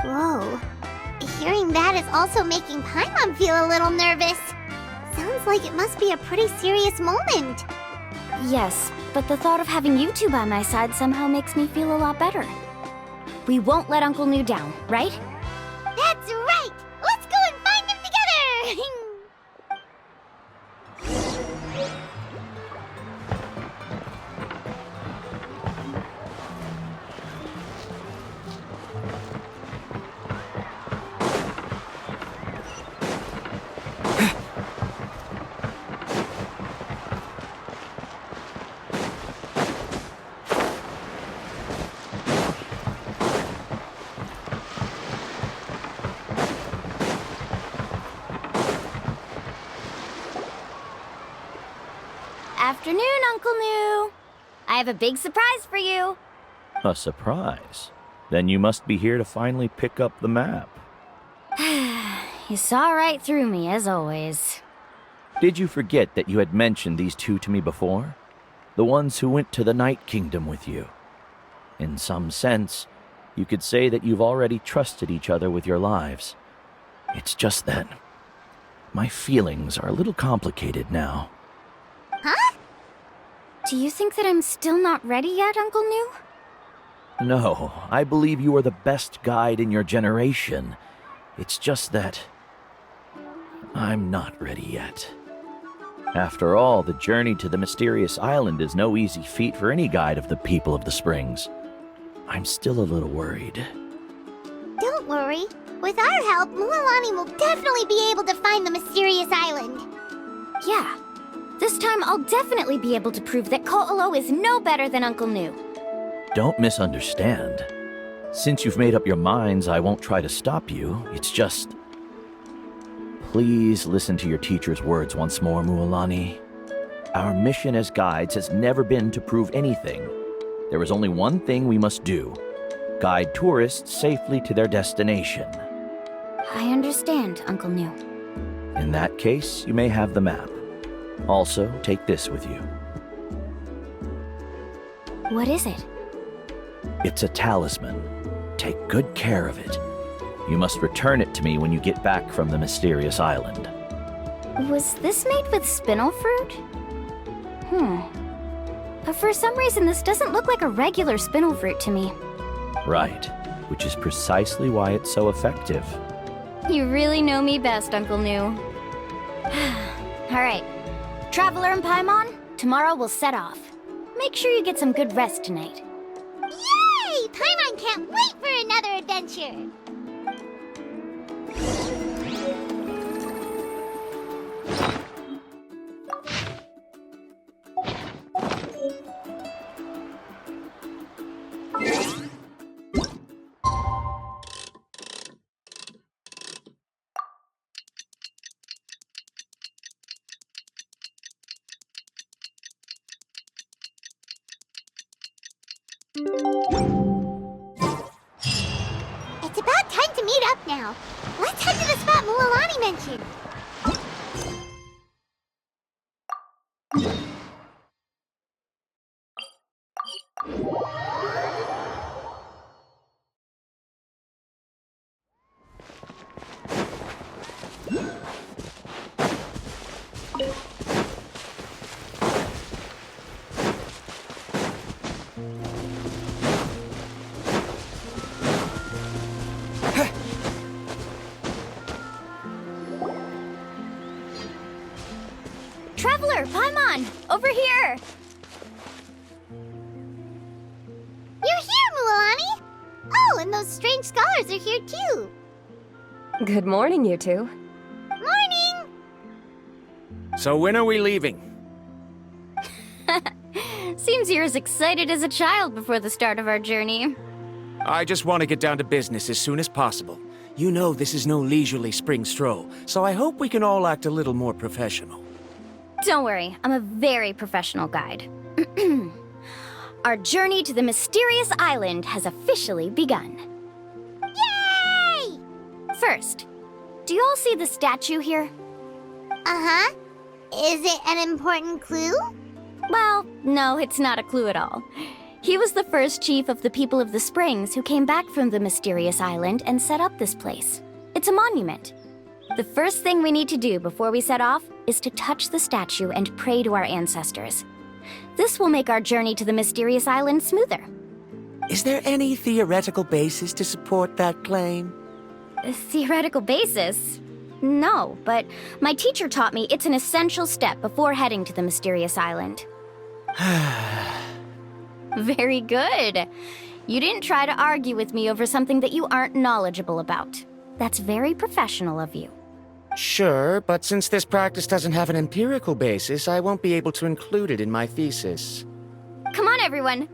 Whoa. Hearing that is also making Paimon feel a little nervous. Sounds like it must be a pretty serious moment.
Yes, but the thought of having you two by my side somehow makes me feel a lot better. We won't let Uncle Nu down, right?
That's right! Let's go and find him together!
Afternoon, Uncle Nu. I have a big surprise for you.
A surprise? Then you must be here to finally pick up the map.
You saw right through me, as always.
Did you forget that you had mentioned these two to me before? The ones who went to the Night Kingdom with you. In some sense, you could say that you've already trusted each other with your lives. It's just that my feelings are a little complicated now.
Huh?
Do you think that I'm still not ready yet, Uncle Nu?
No, I believe you are the best guide in your generation. It's just that I'm not ready yet. After all, the journey to the mysterious island is no easy feat for any guide of the people of the springs. I'm still a little worried.
Don't worry. With our help, Mualani will definitely be able to find the mysterious island.
Yeah. This time I'll definitely be able to prove that Ko'olo is no better than Uncle Nu.
Don't misunderstand. Since you've made up your minds, I won't try to stop you. It's just... Please listen to your teacher's words once more, Mualani. Our mission as guides has never been to prove anything. There is only one thing we must do. Guide tourists safely to their destination.
I understand, Uncle Nu.
In that case, you may have the map. Also, take this with you.
What is it?
It's a talisman. Take good care of it. You must return it to me when you get back from the mysterious island.
Was this made with spinel fruit? But for some reason, this doesn't look like a regular spinel fruit to me.
Right, which is precisely why it's so effective.
You really know me best, Uncle Nu. All right. Traveler and Paimon, tomorrow we'll set off. Make sure you get some good rest tonight.
Yay! Paimon can't wait for another adventure! It's about time to meet up now. Let's head to the spot Mualani mentioned.
Traveler, Paimon, over here!
You're here, Mualani! Oh, and those strange scholars are here too.
Good morning, you two.
Morning!
So when are we leaving?
Seems you're as excited as a child before the start of our journey.
I just want to get down to business as soon as possible. You know this is no leisurely spring stroll, so I hope we can all act a little more professional.
Don't worry, I'm a very professional guide. Our journey to the mysterious island has officially begun.
Yay!
First, do you all see the statue here?
Uh-huh. Is it an important clue?
Well, no, it's not a clue at all. He was the first chief of the people of the Springs who came back from the mysterious island and set up this place. It's a monument. The first thing we need to do before we set off is to touch the statue and pray to our ancestors. This will make our journey to the mysterious island smoother.
Is there any theoretical basis to support that claim?
A theoretical basis? No, but my teacher taught me it's an essential step before heading to the mysterious island. Very good. You didn't try to argue with me over something that you aren't knowledgeable about. That's very professional of you.
Sure, but since this practice doesn't have an empirical basis, I won't be able to include it in my thesis.
Come on, everyone.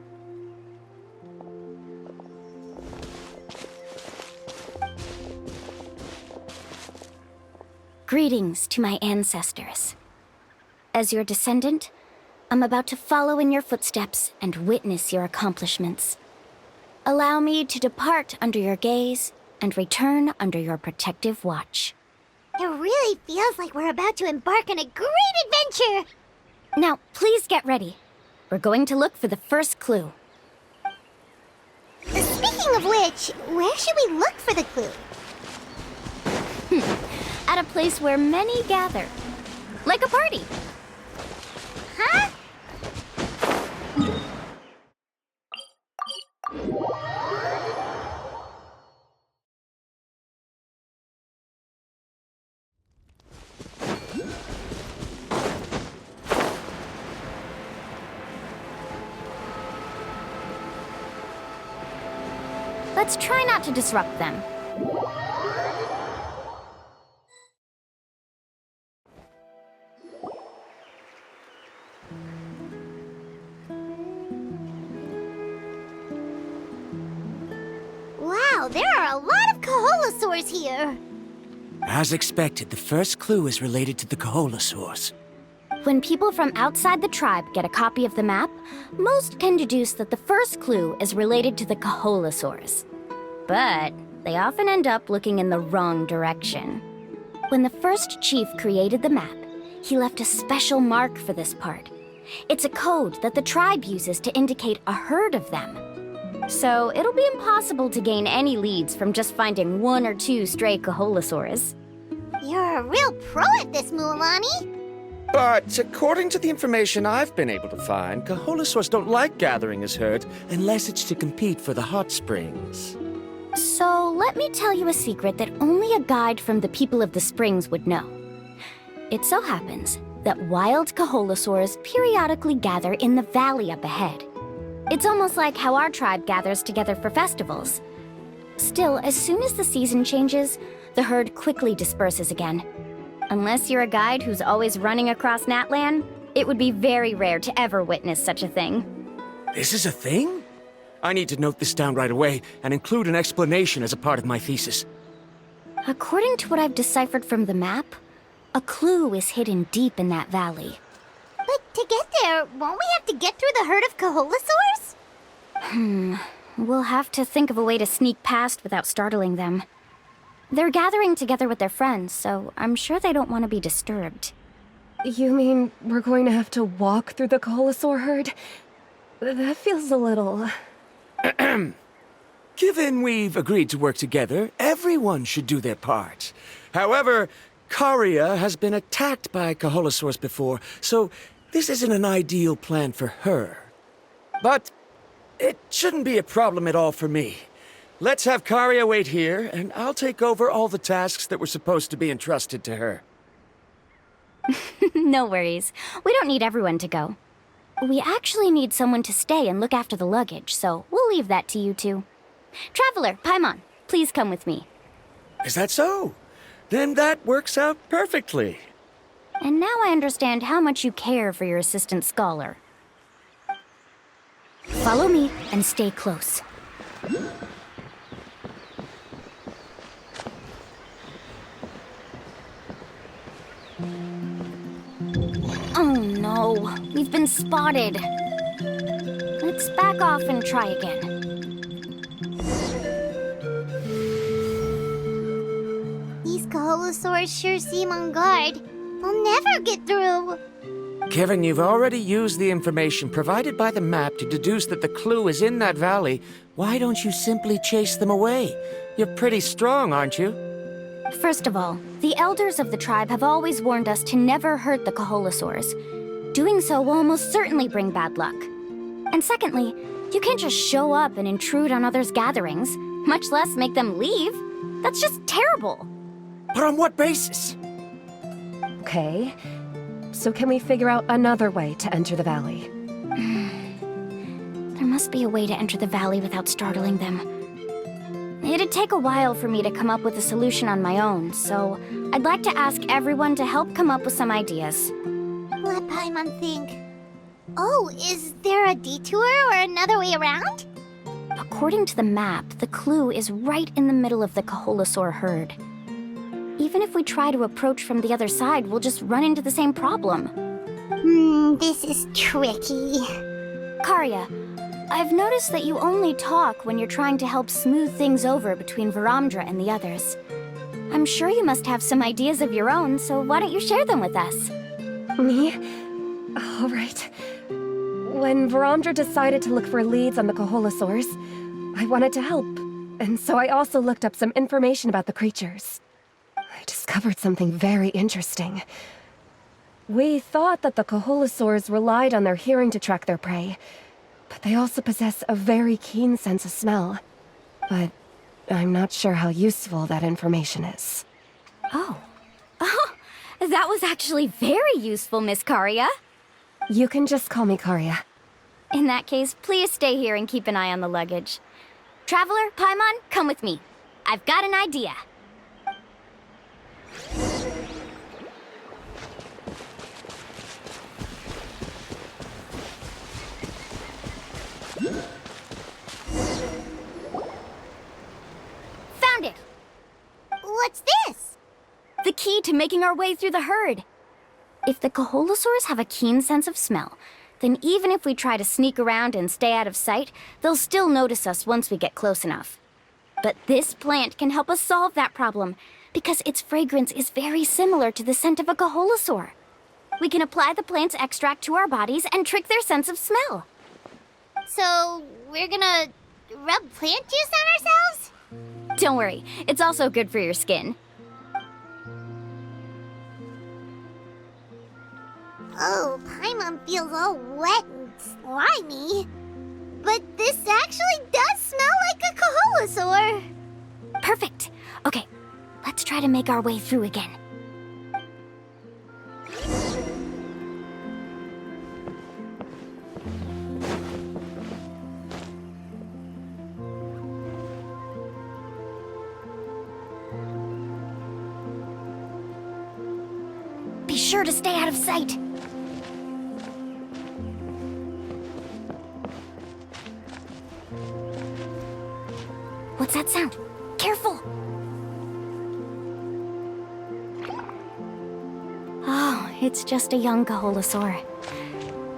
Greetings to my ancestors. As your descendant, I'm about to follow in your footsteps and witness your accomplishments. Allow me to depart under your gaze and return under your protective watch.
It really feels like we're about to embark on a great adventure!
Now, please get ready. We're going to look for the first clue.
Speaking of which, where should we look for the clue?
At a place where many gather. Like a party.
Huh?
Let's try not to disrupt them.
Wow, there are a lot of Kaholasaurs here!
As expected, the first clue is related to the Kaholasaurs.
When people from outside the tribe get a copy of the map, most can deduce that the first clue is related to the Kaholasaurs. But they often end up looking in the wrong direction. When the first chief created the map, he left a special mark for this part. It's a code that the tribe uses to indicate a herd of them. So it'll be impossible to gain any leads from just finding one or two stray Kaholasaurs.
You're a real pro at this, Mualani!
But according to the information I've been able to find, Kaholasaurs don't like gathering as herds unless it's to compete for the hot springs.
So let me tell you a secret that only a guide from the people of the springs would know. It so happens that wild Kaholasaurs periodically gather in the valley up ahead. It's almost like how our tribe gathers together for festivals. Still, as soon as the season changes, the herd quickly disperses again. Unless you're a guide who's always running across Natlan, it would be very rare to ever witness such a thing.
This is a thing? I need to note this down right away and include an explanation as a part of my thesis.
According to what I've deciphered from the map, a clue is hidden deep in that valley.
But to get there, won't we have to get through the herd of Kaholasaurs?
We'll have to think of a way to sneak past without startling them. They're gathering together with their friends, so I'm sure they don't want to be disturbed.
You mean we're going to have to walk through the Kaholasaur herd? That feels a little...
Given we've agreed to work together, everyone should do their part. However, Karia has been attacked by Kaholasaurs before, so this isn't an ideal plan for her. But it shouldn't be a problem at all for me. Let's have Karia wait here, and I'll take over all the tasks that were supposed to be entrusted to her.
No worries. We don't need everyone to go. We actually need someone to stay and look after the luggage, so we'll leave that to you two. Traveler, Paimon, please come with me.
Is that so? Then that works out perfectly.
And now I understand how much you care for your assistant scholar. Follow me and stay close. Oh no, we've been spotted. It's bad back off and try again.
These Kaholosaurs sure seem on guard. We'll never get through.
Given you've already used the information provided by the map to deduce that the clue is in that valley, why don't you simply chase them away? You're pretty strong, aren't you?
First of all, the elders of the tribe have always warned us to never hurt the Kaholosaurs. Doing so will almost certainly bring bad luck. And secondly, you can't just show up and intrude on others' gatherings, much less make them leave. That's just terrible.
But on what basis?
Okay. So can we figure out another way to enter the valley?
There must be a way to enter the valley without startling them. It'd take a while for me to come up with a solution on my own, so I'd like to ask everyone to help come up with some ideas.
Let Paimon think. Oh, is there a detour or another way around?
According to the map, the clue is right in the middle of the Kaholosaur herd. Even if we try to approach from the other side, we'll just run into the same problem.
This is tricky.
Karya, I've noticed that you only talk when you're trying to help smooth things over between Varamdra and the others. I'm sure you must have some ideas of your own, so why don't you share them with us?
Me? All right. When Varamdra decided to look for leads on the Kaholosaurs, I wanted to help, and so I also looked up some information about the creatures. I discovered something very interesting. We thought that the Kaholosaurs relied on their hearing to track their prey, but they also possess a very keen sense of smell. But I'm not sure how useful that information is.
Oh, that was actually very useful, Miss Karya.
You can just call me Karya.
In that case, please stay here and keep an eye on the luggage. Traveler, Paimon, come with me. I've got an idea. Found it!
What's this?
The key to making our way through the herd. If the Kaholosaurs have a keen sense of smell, then even if we try to sneak around and stay out of sight, they'll still notice us once we get close enough. But this plant can help us solve that problem, because its fragrance is very similar to the scent of a Kaholosaur. We can apply the plant's extract to our bodies and trick their sense of smell.
So, we're gonna rub plant juice on ourselves?
Don't worry, it's also good for your skin.
Oh, Paimon feels all wet and slimy. But this actually does smell like a Kaholosaur.
Perfect. Okay, let's try to make our way through again. Be sure to stay out of sight. What's that sound? Careful! Oh, it's just a young Kaholosaur.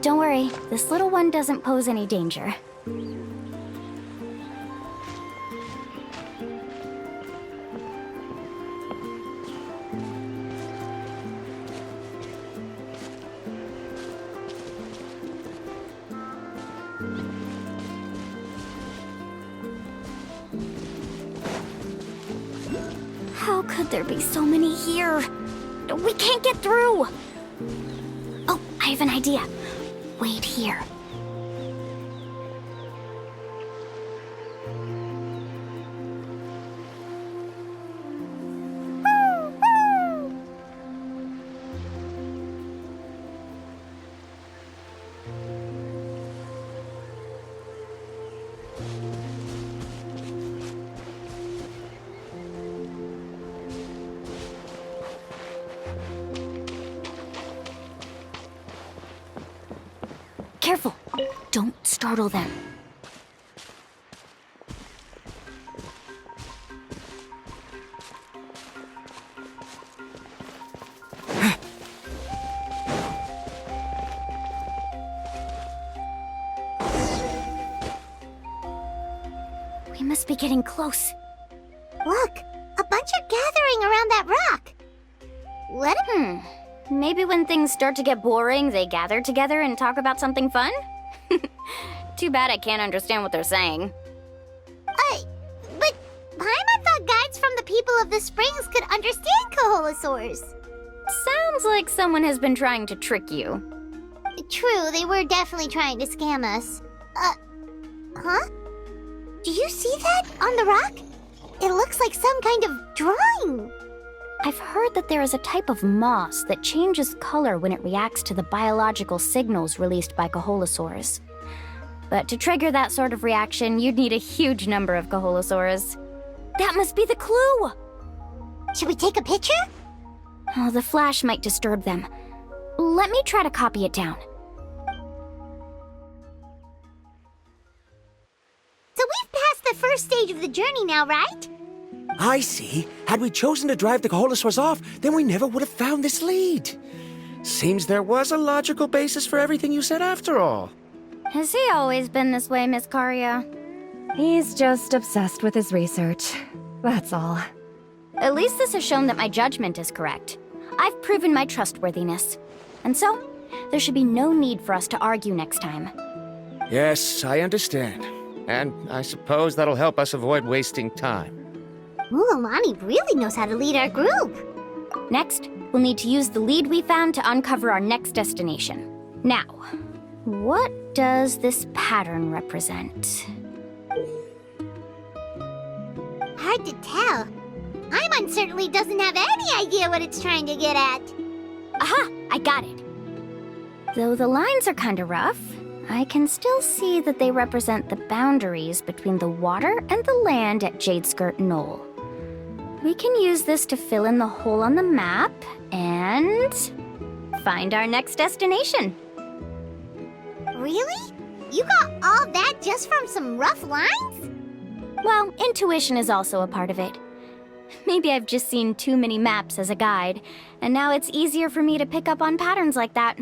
Don't worry, this little one doesn't pose any danger. How could there be so many here? We can't get through! Oh, I have an idea. Wait here. Careful! Don't startle them. We must be getting close.
Look, a bunch are gathering around that rock. What?
Maybe when things start to get boring, they gather together and talk about something fun? Too bad I can't understand what they're saying.
But Paimon thought guides from the people of the springs could understand Kaholosaurs.
Sounds like someone has been trying to trick you.
True, they were definitely trying to scam us. Huh? Do you see that on the rock? It looks like some kind of drawing.
I've heard that there is a type of moss that changes color when it reacts to the biological signals released by Kaholosaurs. But to trigger that sort of reaction, you'd need a huge number of Kaholosaurs. That must be the clue!
Should we take a picture?
Oh, the flash might disturb them. Let me try to copy it down.
So we've passed the first stage of the journey now, right?
I see. Had we chosen to drive the Kaholosaurs off, then we never would have found this lead. Seems there was a logical basis for everything you said after all.
Has he always been this way, Miss Karia?
He's just obsessed with his research. That's all.
At least this has shown that my judgment is correct. I've proven my trustworthiness. And so, there should be no need for us to argue next time.
Yes, I understand. And I suppose that'll help us avoid wasting time.
Alani really knows how to lead our group.
Next, we'll need to use the lead we found to uncover our next destination. Now, what does this pattern represent?
Hard to tell. Paimon certainly doesn't have any idea what it's trying to get at.
Aha! I got it. Though the lines are kinda rough, I can still see that they represent the boundaries between the water and the land at Jadeskirt Knoll. We can use this to fill in the hole on the map and find our next destination.
Really? You got all that just from some rough lines?
Well, intuition is also a part of it. Maybe I've just seen too many maps as a guide, and now it's easier for me to pick up on patterns like that.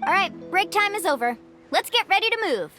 All right, break time is over. Let's get ready to move.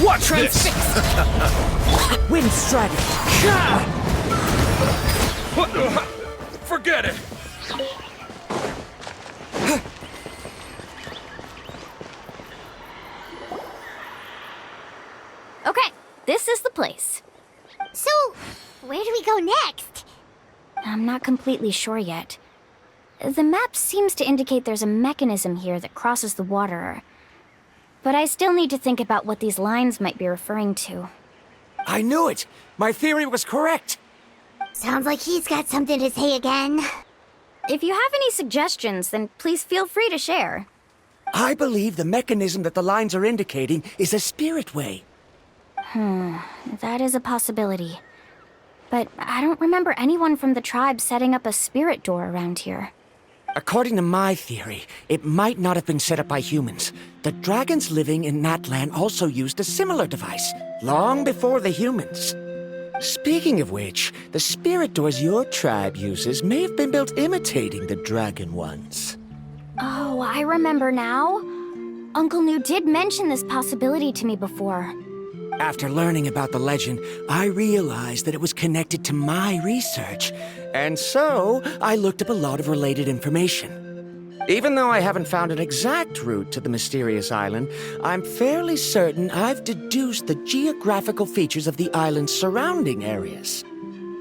Watch this!
Wind strategy.
Forget it!
Okay, this is the place.
So, where do we go next?
I'm not completely sure yet. The map seems to indicate there's a mechanism here that crosses the water. But I still need to think about what these lines might be referring to.
I knew it! My theory was correct!
Sounds like he's got something to say again.
If you have any suggestions, then please feel free to share.
I believe the mechanism that the lines are indicating is a spirit way.
That is a possibility. But I don't remember anyone from the tribe setting up a spirit door around here.
According to my theory, it might not have been set up by humans. The dragons living in that land also used a similar device, long before the humans. Speaking of which, the spirit doors your tribe uses may have been built imitating the dragon ones.
Oh, I remember now. Uncle New did mention this possibility to me before.
After learning about the legend, I realized that it was connected to my research, and so I looked up a lot of related information. Even though I haven't found an exact route to the mysterious island, I'm fairly certain I've deduced the geographical features of the island's surrounding areas.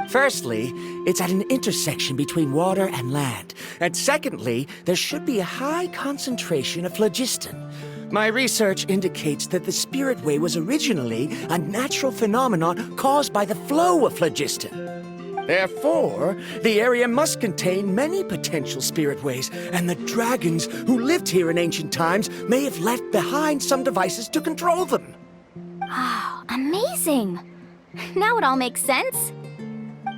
Firstly, it's at an intersection between water and land, and secondly, there should be a high concentration of phlogiston. My research indicates that the Spirit Way was originally a natural phenomenon caused by the flow of phlogiston. Therefore, the area must contain many potential spirit ways, and the dragons who lived here in ancient times may have left behind some devices to control them.
Oh, amazing! Now it all makes sense.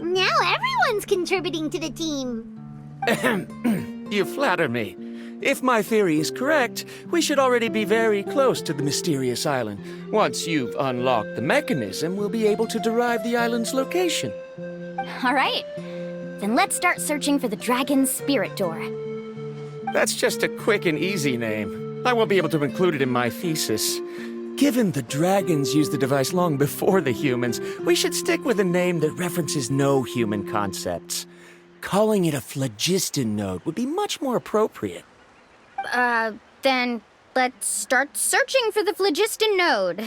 Now everyone's contributing to the team.
You flatter me. If my theory is correct, we should already be very close to the mysterious island. Once you've unlocked the mechanism, we'll be able to derive the island's location.
All right. Then let's start searching for the dragon's spirit door.
That's just a quick and easy name. I won't be able to include it in my thesis. Given the dragons used the device long before the humans, we should stick with a name that references no human concepts. Calling it a phlogiston node would be much more appropriate.
Then let's start searching for the phlogiston node.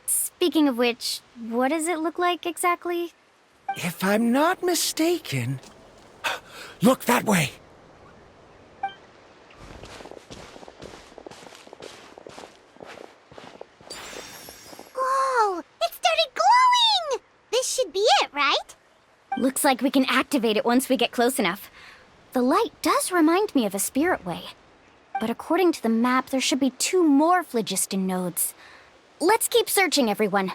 Speaking of which, what does it look like exactly?
If I'm not mistaken... Look that way!
Whoa! It started glowing! This should be it, right?
Looks like we can activate it once we get close enough. The light does remind me of a spirit way. But according to the map, there should be 2 more phlogiston nodes. Let's keep searching, everyone.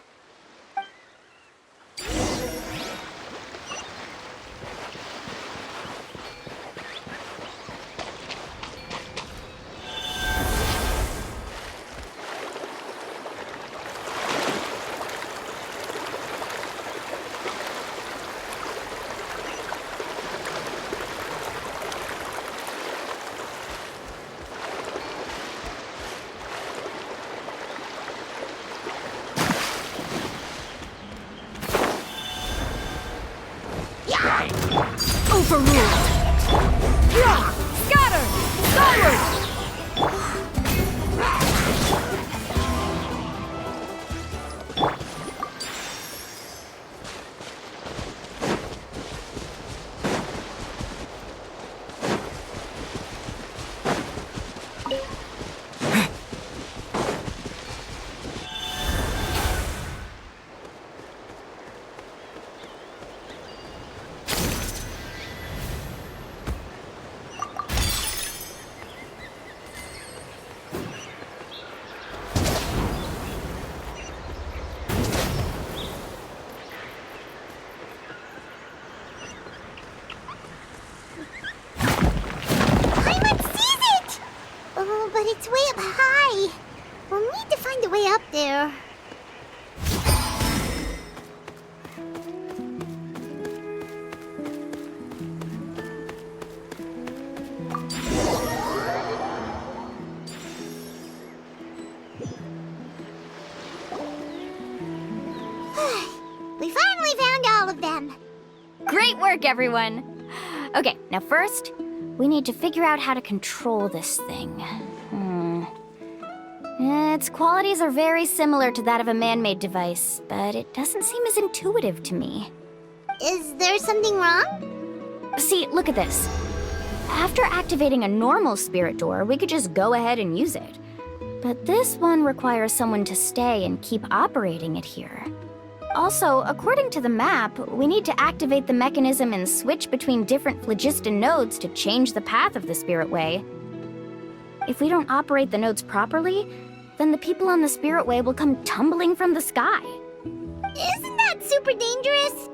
Overruled! Scatter! Skyward!
But it's way up high. We'll need to find a way up there. We finally found all of them.
Great work, everyone! Okay, now first, we need to figure out how to control this thing. Its qualities are very similar to that of a man-made device, but it doesn't seem as intuitive to me.
Is there something wrong?
See, look at this. After activating a normal spirit door, we could just go ahead and use it. But this one requires someone to stay and keep operating it here. Also, according to the map, we need to activate the mechanism and switch between different phlogiston nodes to change the path of the spirit way. If we don't operate the nodes properly, then the people on the spirit way will come tumbling from the sky.
Isn't that super dangerous?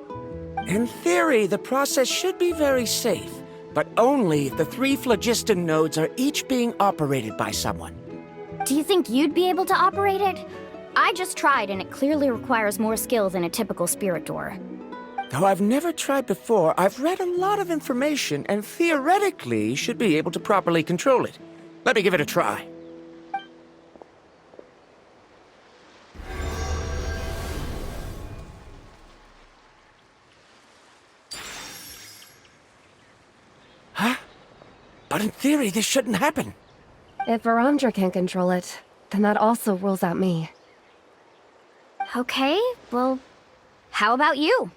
In theory, the process should be very safe, but only if the 3 phlogiston nodes are each being operated by someone.
Do you think you'd be able to operate it? I just tried, and it clearly requires more skill than a typical spirit door.
Though I've never tried before, I've read a lot of information and theoretically should be able to properly control it. Let me give it a try. Huh? But in theory, this shouldn't happen.
If Verandra can control it, then that also rules out me.
Okay, well, how about you?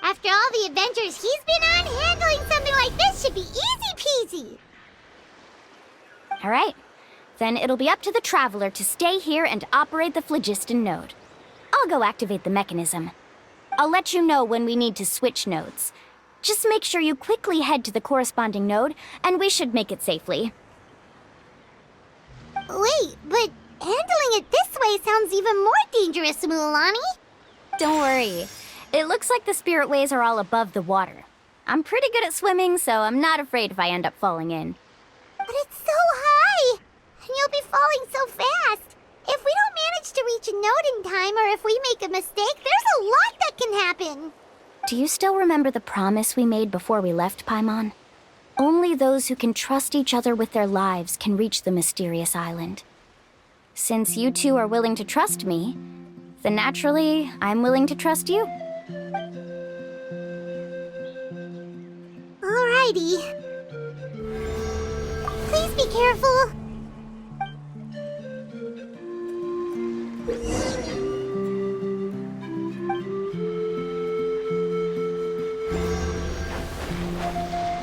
After all the adventures he's been on, handling something like this should be easy peasy.
All right, then it'll be up to the Traveler to stay here and operate the phlogiston node. I'll go activate the mechanism. I'll let you know when we need to switch nodes. Just make sure you quickly head to the corresponding node, and we should make it safely.
Wait, but handling it this way sounds even more dangerous, Mualani.
Don't worry. It looks like the spirit ways are all above the water. I'm pretty good at swimming, so I'm not afraid if I end up falling in.
But it's so high! And you'll be falling so fast! If we don't manage to reach a node in time, or if we make a mistake, there's a lot that can happen!
Do you still remember the promise we made before we left, Paimon? Only those who can trust each other with their lives can reach the mysterious island. Since you two are willing to trust me, then naturally, I'm willing to trust you.
Alrighty. Please be careful.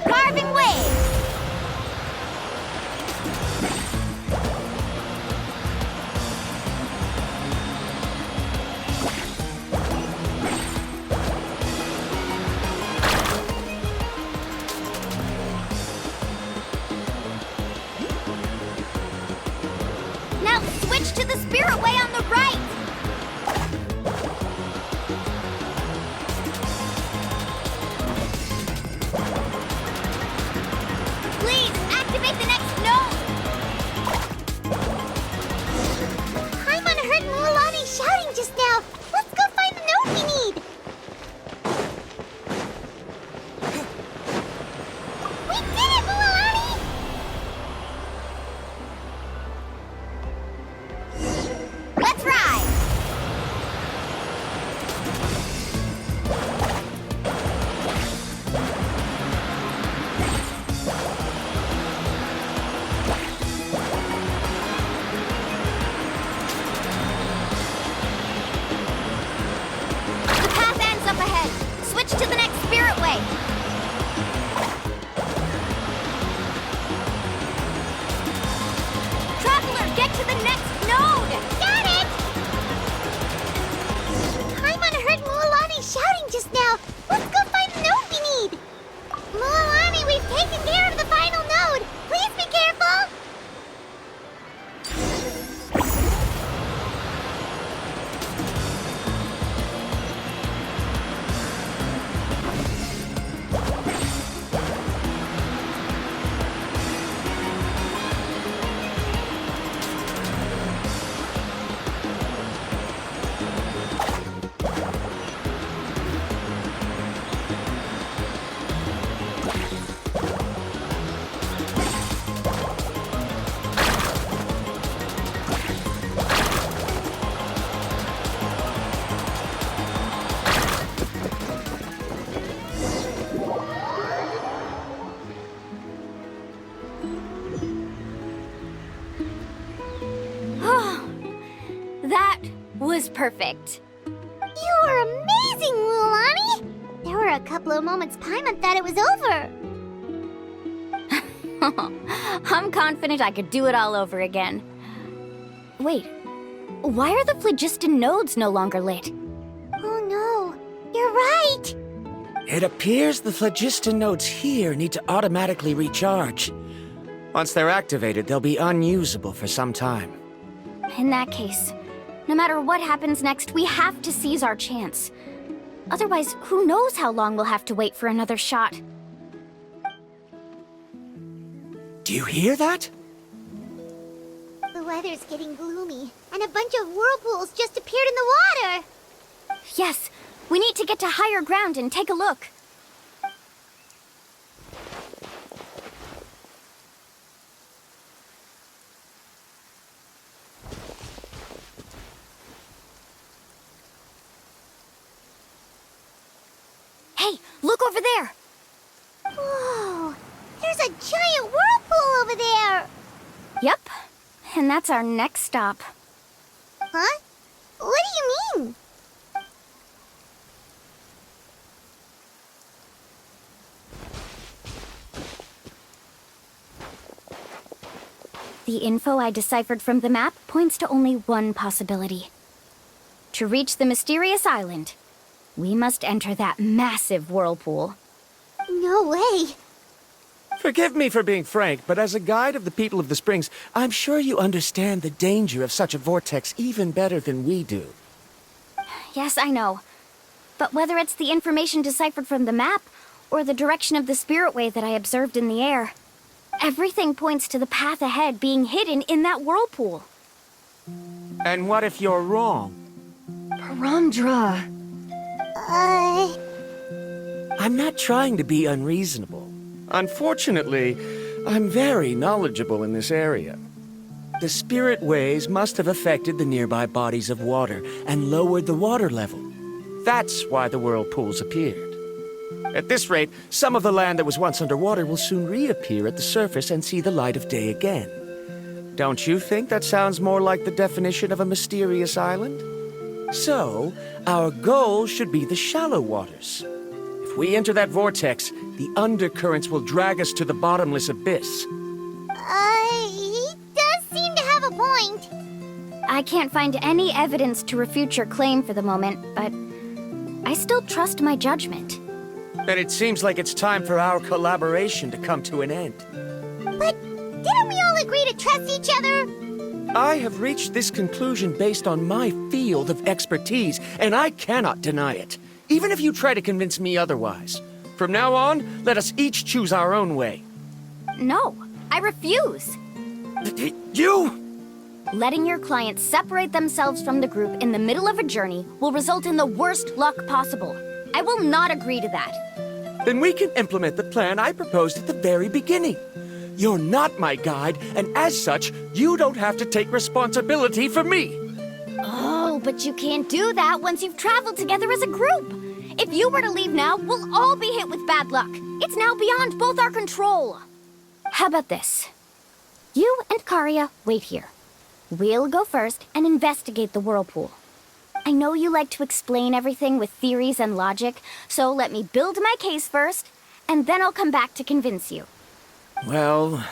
Carving waves! Now switch to the spirit way on the right! Please, activate the next node!
Paimon heard Mualani shouting just now. Let's go find the node we need. We did it, Mualani!
Let's ride! The path ends up ahead. Switch to the next spirit way. Traveler, get to the next node!
Got it! Paimon heard Mualani shouting just now. Let's go find the node we need. Mualani, we've taken care of the final node. Please be careful.
That was perfect.
You were amazing, Mualani! There were a couple of moments Paimon thought it was over.
I'm confident I could do it all over again. Wait, why are the phlogiston nodes no longer lit?
Oh no, you're right!
It appears the phlogiston nodes here need to automatically recharge. Once they're activated, they'll be unusable for some time.
In that case, no matter what happens next, we have to seize our chance. Otherwise, who knows how long we'll have to wait for another shot.
Do you hear that?
The weather's getting gloomy, and a bunch of whirlpools just appeared in the water!
Yes, we need to get to higher ground and take a look. Hey, look over there!
Whoa! There's a giant whirlpool over there!
Yep, and that's our next stop.
Huh? What do you mean?
The info I deciphered from the map points to only one possibility. To reach the mysterious island, We must enter that massive whirlpool.
No way.
Forgive me for being frank, but as a guide of the people of the Springs, I'm sure you understand the danger of such a vortex even better than we do.
Yes, I know. But whether it's the information deciphered from the map, or the direction of the spirit wave that I observed in the air, everything points to the path ahead being hidden in that whirlpool.
And what if you're wrong?
Paramdra.
I'm not trying to be unreasonable. Unfortunately, I'm very knowledgeable in this area. The spirit waves must have affected the nearby bodies of water and lowered the water level. That's why the whirlpools appeared. At this rate, some of the land that was once underwater will soon reappear at the surface and see the light of day again. Don't you think that sounds more like the definition of a mysterious island? So, our goal should be the shallow waters. If we enter that vortex, the undercurrents will drag us to the bottomless abyss.
He does seem to have a point.
I can't find any evidence to refute your claim for the moment, but I still trust my judgment.
Then it seems like it's time for our collaboration to come to an end.
But didn't we all agree to trust each other?
I have reached this conclusion based on my field of expertise, and I cannot deny it, even if you try to convince me otherwise. From now on, let us each choose our own way.
No, I refuse.
You?
Letting your clients separate themselves from the group in the middle of a journey will result in the worst luck possible. I will not agree to that.
Then we can implement the plan I proposed at the very beginning. You're not my guide, and as such, you don't have to take responsibility for me.
Oh, but you can't do that once you've traveled together as a group. If you were to leave now, we'll all be hit with bad luck. It's now beyond both our control. How about this? You and Karia wait here. We'll go first and investigate the whirlpool. I know you like to explain everything with theories and logic, so let me build my case first, and then I'll come back to convince you.
Well,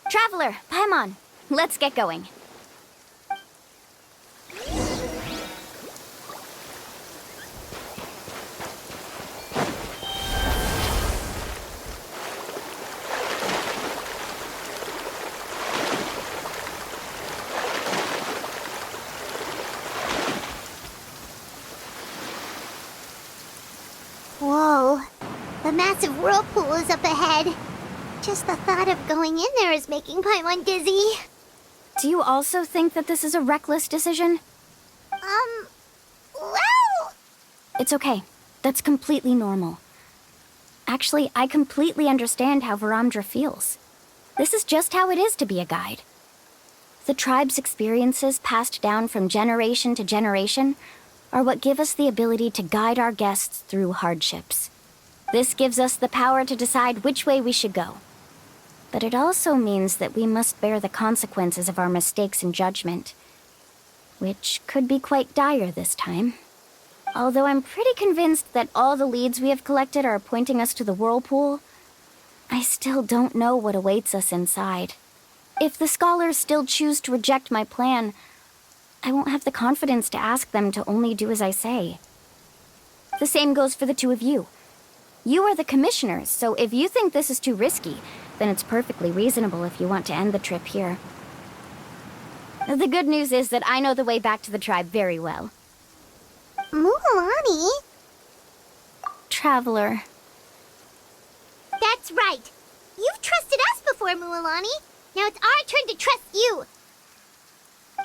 Traveler, Paimon, let's get going.
Whoa. The massive whirlpool is up ahead. Just the thought of going in there is making Paimon dizzy.
Do you also think that this is a reckless decision?
Well...
It's okay. That's completely normal. Actually, I completely understand how Varamdra feels. This is just how it is to be a guide. The tribe's experiences passed down from generation to generation are what give us the ability to guide our guests through hardships. This gives us the power to decide which way we should go. But it also means that we must bear the consequences of our mistakes and judgment, which could be quite dire this time. Although I'm pretty convinced that all the leads we have collected are pointing us to the whirlpool, I still don't know what awaits us inside. If the scholars still choose to reject my plan, I won't have the confidence to ask them to only do as I say. The same goes for the two of you. You are the commissioners, so if you think this is too risky, then it's perfectly reasonable if you want to end the trip here. The good news is that I know the way back to the tribe very well.
Mualani?
Traveler.
That's right. You've trusted us before, Mualani. Now it's our turn to trust you.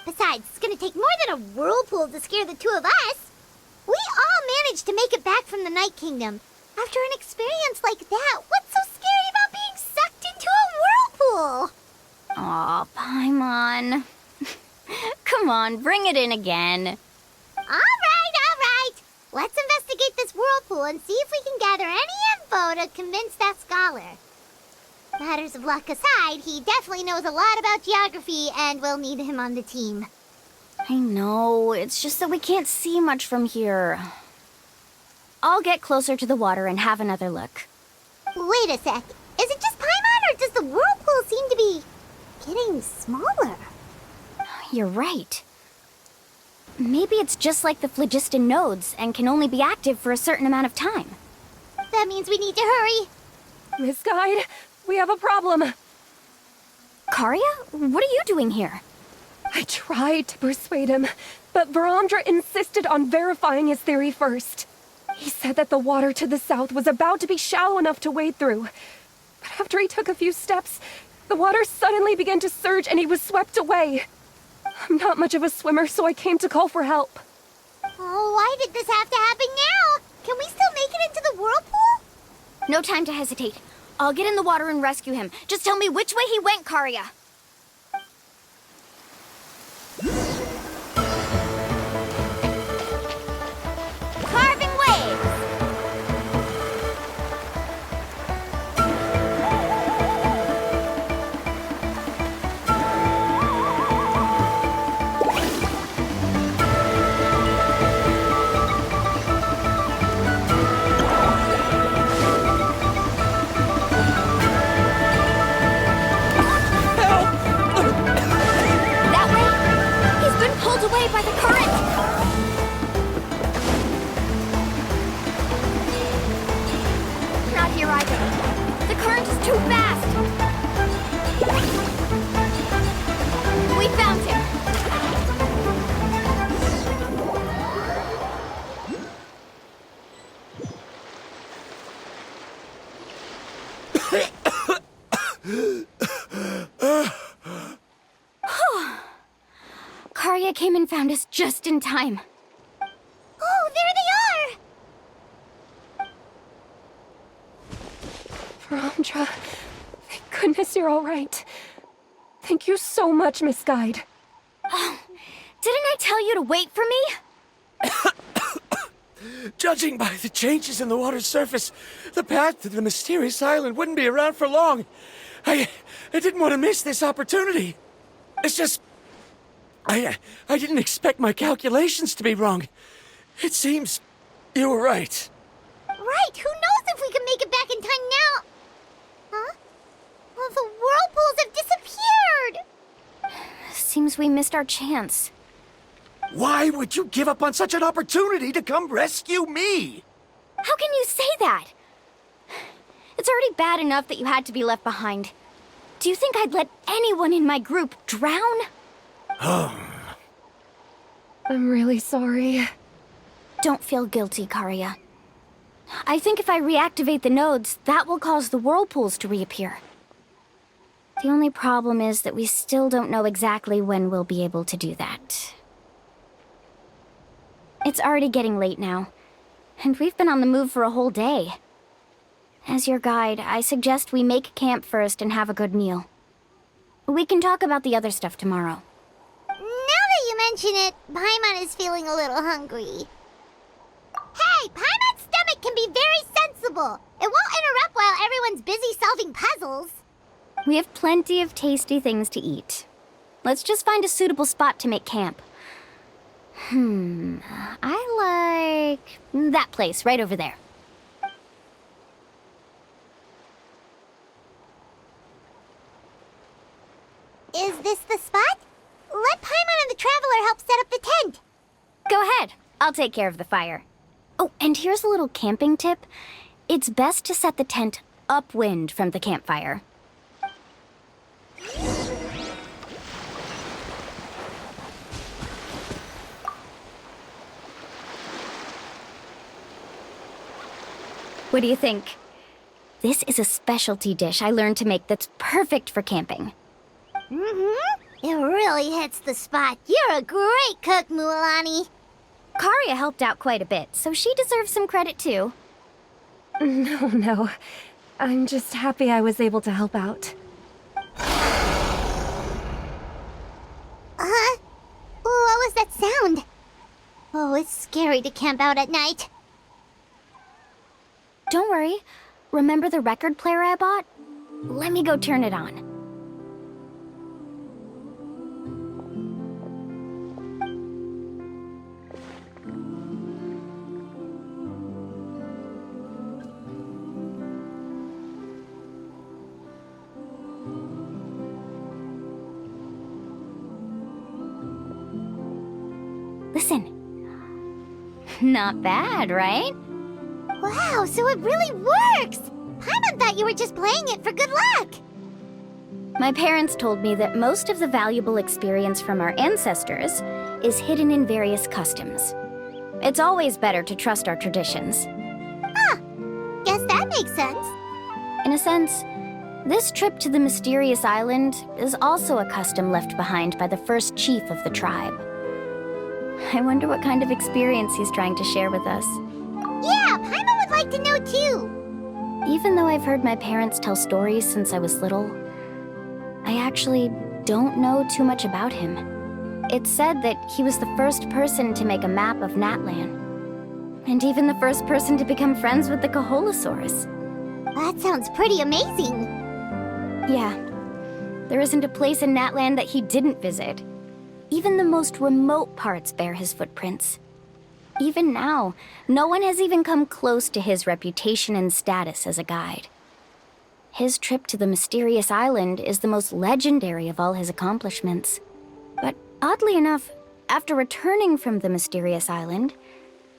Besides, it's gonna take more than a whirlpool to scare the two of us. We all managed to make it back from the Night Kingdom. After an experience like that, what's so scary about being sucked into a whirlpool?
Aw, Paimon. Come on, bring it in again.
All right. Let's investigate this whirlpool and see if we can gather any info to convince that scholar. Matters of luck aside, he definitely knows a lot about geography, and we'll need him on the team.
I know, it's just that we can't see much from here. I'll get closer to the water and have another look.
Wait a sec. Is it just Paimon, or does the whirlpool seem to be getting smaller?
You're right. maybe it's just like the phlogiston nodes and can only be active for a certain amount of time.
That means we need to hurry.
Miss Guide, we have a problem.
Karya, what are you doing here?
I tried to persuade him, but Varamdra insisted on verifying his theory first. He said that the water to the south was about to be shallow enough to wade through. But after he took a few steps, the water suddenly began to surge and he was swept away. I'm not much of a swimmer, so I came to call for help.
Oh, why did this have to happen now? Can we still make it into the whirlpool?
No time to hesitate. I'll get in the water and rescue him. Just tell me which way he went, Karya.
Carving waves!
That way? He's been pulled away by the current. Not here either. The current is too fast. We found him. Karya came and found us just in time.
Oh, there they are!
Varamdra, thank goodness you're all right. Thank you so much, Miss Guide.
Didn't I tell you to wait for me?
Judging by the changes in the water's surface, the path to the mysterious island wouldn't be around for long. I didn't want to miss this opportunity. It's just... I didn't expect my calculations to be wrong. It seems you were right.
Right, who knows if we can make it back in time now? Huh? Well, the whirlpools have disappeared!
Seems we missed our chance.
Why would you give up on such an opportunity to come rescue me?
How can you say that? It's already bad enough that you had to be left behind. Do you think I'd let anyone in my group drown?
I'm really sorry.
Don't feel guilty, Karya. I think if I reactivate the nodes, that will cause the whirlpools to reappear. The only problem is that we still don't know exactly when we'll be able to do that. It's already getting late now, and we've been on the move for a whole day. As your guide, I suggest we make camp first and have a good meal. We can talk about the other stuff tomorrow.
Now that you mention it, Paimon is feeling a little hungry. Hey, Paimon's stomach can be very sensible. It won't interrupt while everyone's busy solving puzzles.
We have plenty of tasty things to eat. Let's just find a suitable spot to make camp. I like that place right over there.
Is this the spot? Let Paimon and the Traveler help set up the tent.
Go ahead. I'll take care of the fire. Oh, and here's a little camping tip. It's best to set the tent upwind from the campfire. What do you think? This is a specialty dish I learned to make that's perfect for camping.
It really hits the spot. You're a great cook, Mualani.
Karya helped out quite a bit, so she deserves some credit too.
No. I'm just happy I was able to help out.
What was that sound? Oh, it's scary to camp out at night.
Don't worry. Remember the record player I bought? Let me go turn it on. Listen. Not bad, right?
Wow, so it really works! Paimon thought you were just playing it for good luck!
My parents told me that most of the valuable experience from our ancestors is hidden in various customs. It's always better to trust our traditions.
Guess that makes sense.
In a sense, this trip to the mysterious island is also a custom left behind by the first chief of the tribe. I wonder what kind of experience he's trying to share with us.
Yeah, Paimon would like to know too.
Even though I've heard my parents tell stories since I was little, I actually don't know too much about him. It's said that he was the first person to make a map of Natlan. And even the first person to become friends with the Kaholosaurus.
That sounds pretty amazing.
Yeah. There isn't a place in Natlan that he didn't visit. Even the most remote parts bear his footprints. Even now, no one has even come close to his reputation and status as a guide. His trip to the mysterious island is the most legendary of all his accomplishments. But oddly enough, after returning from the mysterious island,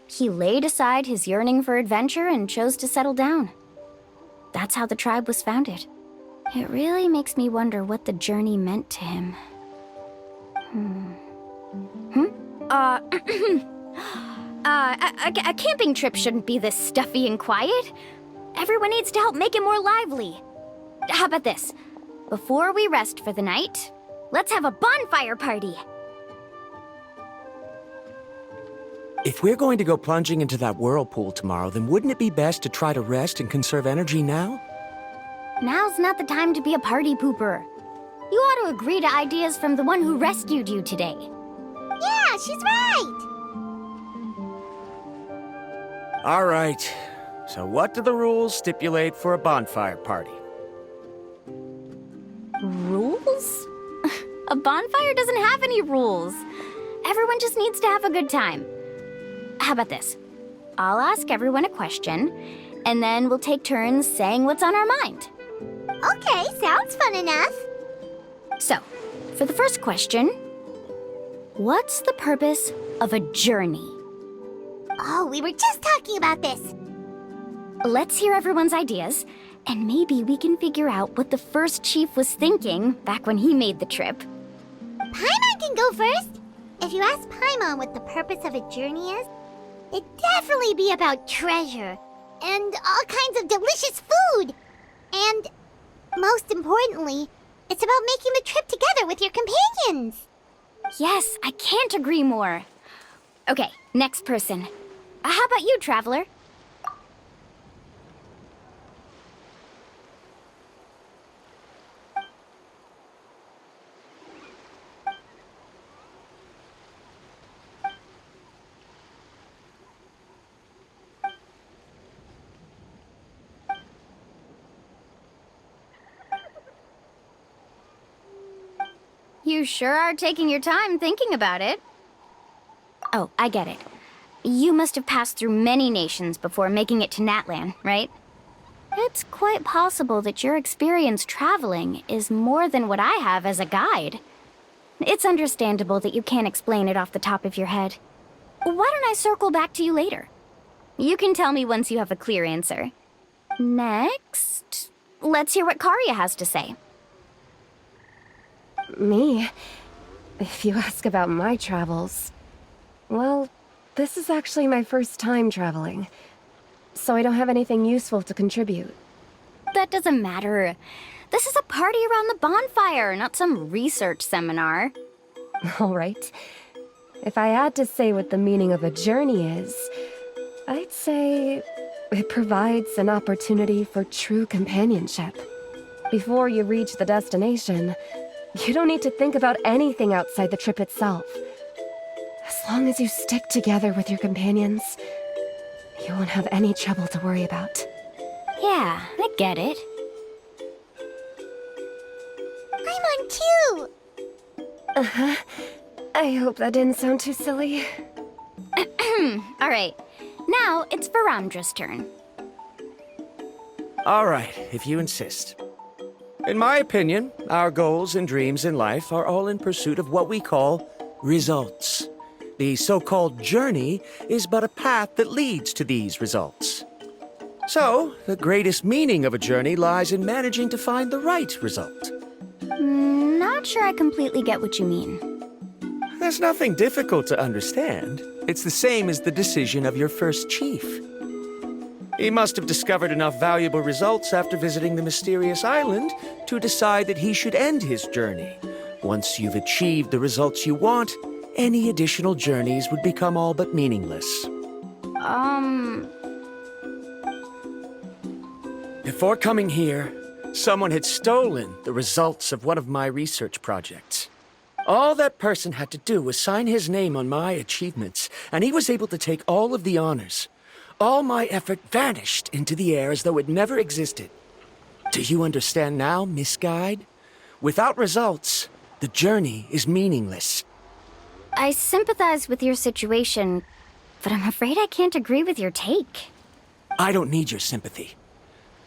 he laid aside his yearning for adventure and chose to settle down. That's how the tribe was founded. It really makes me wonder what the journey meant to him. A camping trip shouldn't be this stuffy and quiet. Everyone needs to help make it more lively. How about this? Before we rest for the night, let's have a bonfire party.
If we're going to go plunging into that whirlpool tomorrow, then wouldn't it be best to try to rest and conserve energy now?
Now's not the time to be a party pooper. You ought to agree to ideas from the one who rescued you today.
Yeah, she's right!
All right. So what do the rules stipulate for a bonfire party?
Rules? A bonfire doesn't have any rules. Everyone just needs to have a good time. How about this? I'll ask everyone a question, and then we'll take turns saying what's on our mind.
Okay, sounds fun enough.
So, for the first question, what's the purpose of a journey?
Oh, we were just talking about this.
Let's hear everyone's ideas, and maybe we can figure out what the first chief was thinking back when he made the trip.
Paimon can go first. If you ask Paimon what the purpose of a journey is, it'd definitely be about treasure and all kinds of delicious food. And most importantly, it's about making the trip together with your companions.
Yes, I can't agree more. Okay, next person. How about you, Traveler? You sure are taking your time thinking about it. Oh, I get it. You must have passed through many nations before making it to Natlan, right? It's quite possible that your experience traveling is more than what I have as a guide. It's understandable that you can't explain it off the top of your head. Why don't I circle back to you later? You can tell me once you have a clear answer. Next, let's hear what Karya has to say.
Me? If you ask about my travels... Well, this is actually my first time traveling, so I don't have anything useful to contribute.
That doesn't matter. This is a party around the bonfire, not some research seminar.
All right. If I had to say what the meaning of a journey is, I'd say it provides an opportunity for true companionship. Before you reach the destination, you don't need to think about anything outside the trip itself. As long as you stick together with your companions, you won't have any trouble to worry about.
Yeah, I get it.
I'm on too!
Uh-huh. I hope that didn't sound too silly.
All right, now it's Varandra's turn.
All right, if you insist. In my opinion, our goals and dreams in life are all in pursuit of what we call results. The so-called journey is but a path that leads to these results. So, the greatest meaning of a journey lies in managing to find the right result.
Not sure I completely get what you mean.
There's nothing difficult to understand. It's the same as the decision of your first chief. He must have discovered enough valuable results after visiting the mysterious island to decide that he should end his journey. Once you've achieved the results you want, any additional journeys would become all but meaningless. Before coming here, someone had stolen the results of one of my research projects. All that person had to do was sign his name on my achievements, and he was able to take all of the honors. All my effort vanished into the air as though it never existed. Do you understand now, Miss Guide? Without results, the journey is meaningless.
I sympathize with your situation, but I'm afraid I can't agree with your take.
I don't need your sympathy.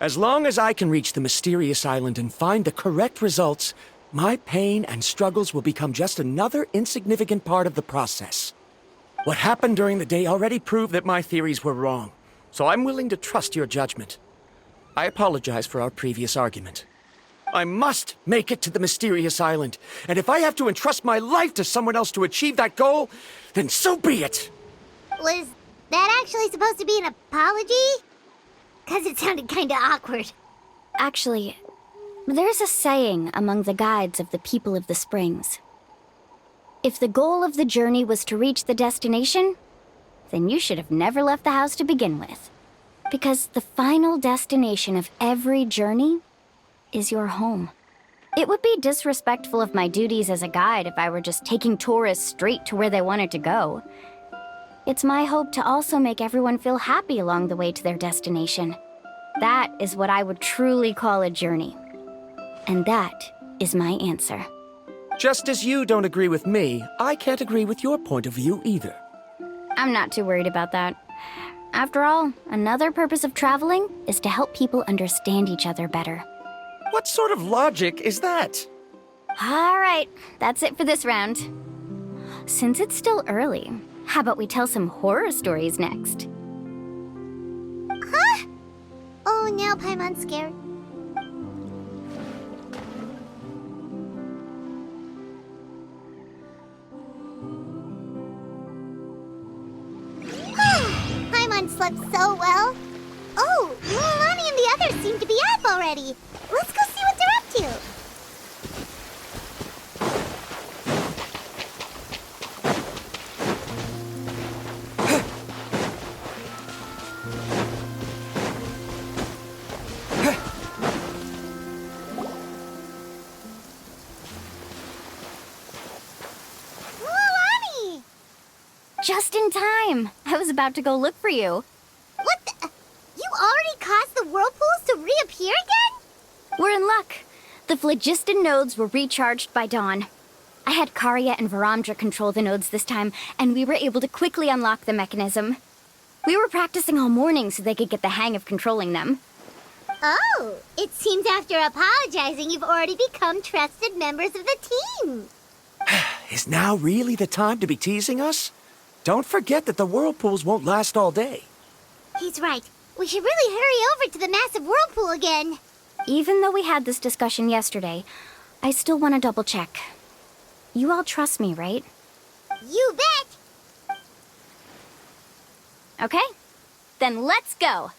As long as I can reach the mysterious island and find the correct results, my pain and struggles will become just another insignificant part of the process. What happened during the day already proved that my theories were wrong, so I'm willing to trust your judgment. I apologize for our previous argument. I must make it to the mysterious island, and if I have to entrust my life to someone else to achieve that goal, then so be it!
Was that actually supposed to be an apology? 'Cause it sounded kinda awkward.
Actually, there's a saying among the guides of the people of the springs. If the goal of the journey was to reach the destination, then you should have never left the house to begin with. Because the final destination of every journey is your home. It would be disrespectful of my duties as a guide if I were just taking tourists straight to where they wanted to go. It's my hope to also make everyone feel happy along the way to their destination. That is what I would truly call a journey. And that is my answer.
Just as you don't agree with me, I can't agree with your point of view either.
I'm not too worried about that. After all, another purpose of traveling is to help people understand each other better.
What sort of logic is that?
All right, that's it for this round. Since it's still early, how about we tell some horror stories next?
Huh? Oh, now Paimon's scared. Paimon slept so well. Oh, Lilani and the others seem to be up already. Let's go see what they're up to. Lilani!
Just in time. I was about to go look for you.
What the? You already caused the whirlpools to reappear again?
We're in luck. The phlogiston nodes were recharged by dawn. I had Karya and Varamdra control the nodes this time, and we were able to quickly unlock the mechanism. We were practicing all morning so they could get the hang of controlling them.
Oh, it seems after apologizing, you've already become trusted members of the team.
Is now really the time to be teasing us? Don't forget that the whirlpools won't last all day.
He's right. We should really hurry over to the massive whirlpool again.
Even though we had this discussion yesterday, I still want to double check. You all trust me, right?
You bet!
Okay, then let's go!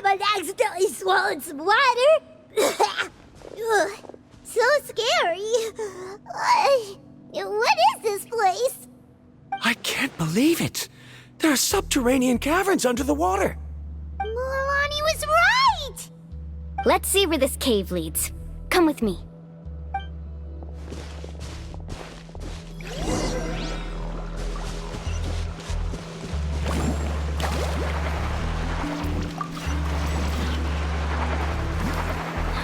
Paimon accidentally swallowed some water. Ugh, so scary. What is this place?
I can't believe it. There are subterranean caverns under the water.
Milani was right!
Let's see where this cave leads. Come with me.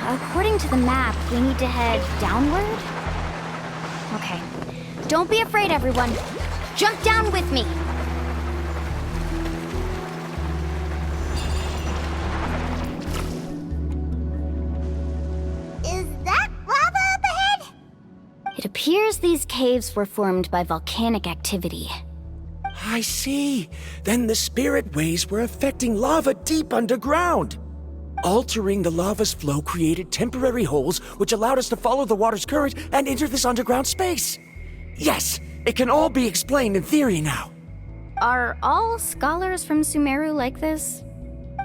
According to the map, we need to head downward? Okay. Don't be afraid, everyone. Jump down with me.
Is that lava up ahead?
It appears these caves were formed by volcanic activity.
I see. Then the spirit waves were affecting lava deep underground. Altering the lava's flow created temporary holes which allowed us to follow the water's current and enter this underground space. Yes, it can all be explained in theory now.
Are all scholars from Sumeru like this?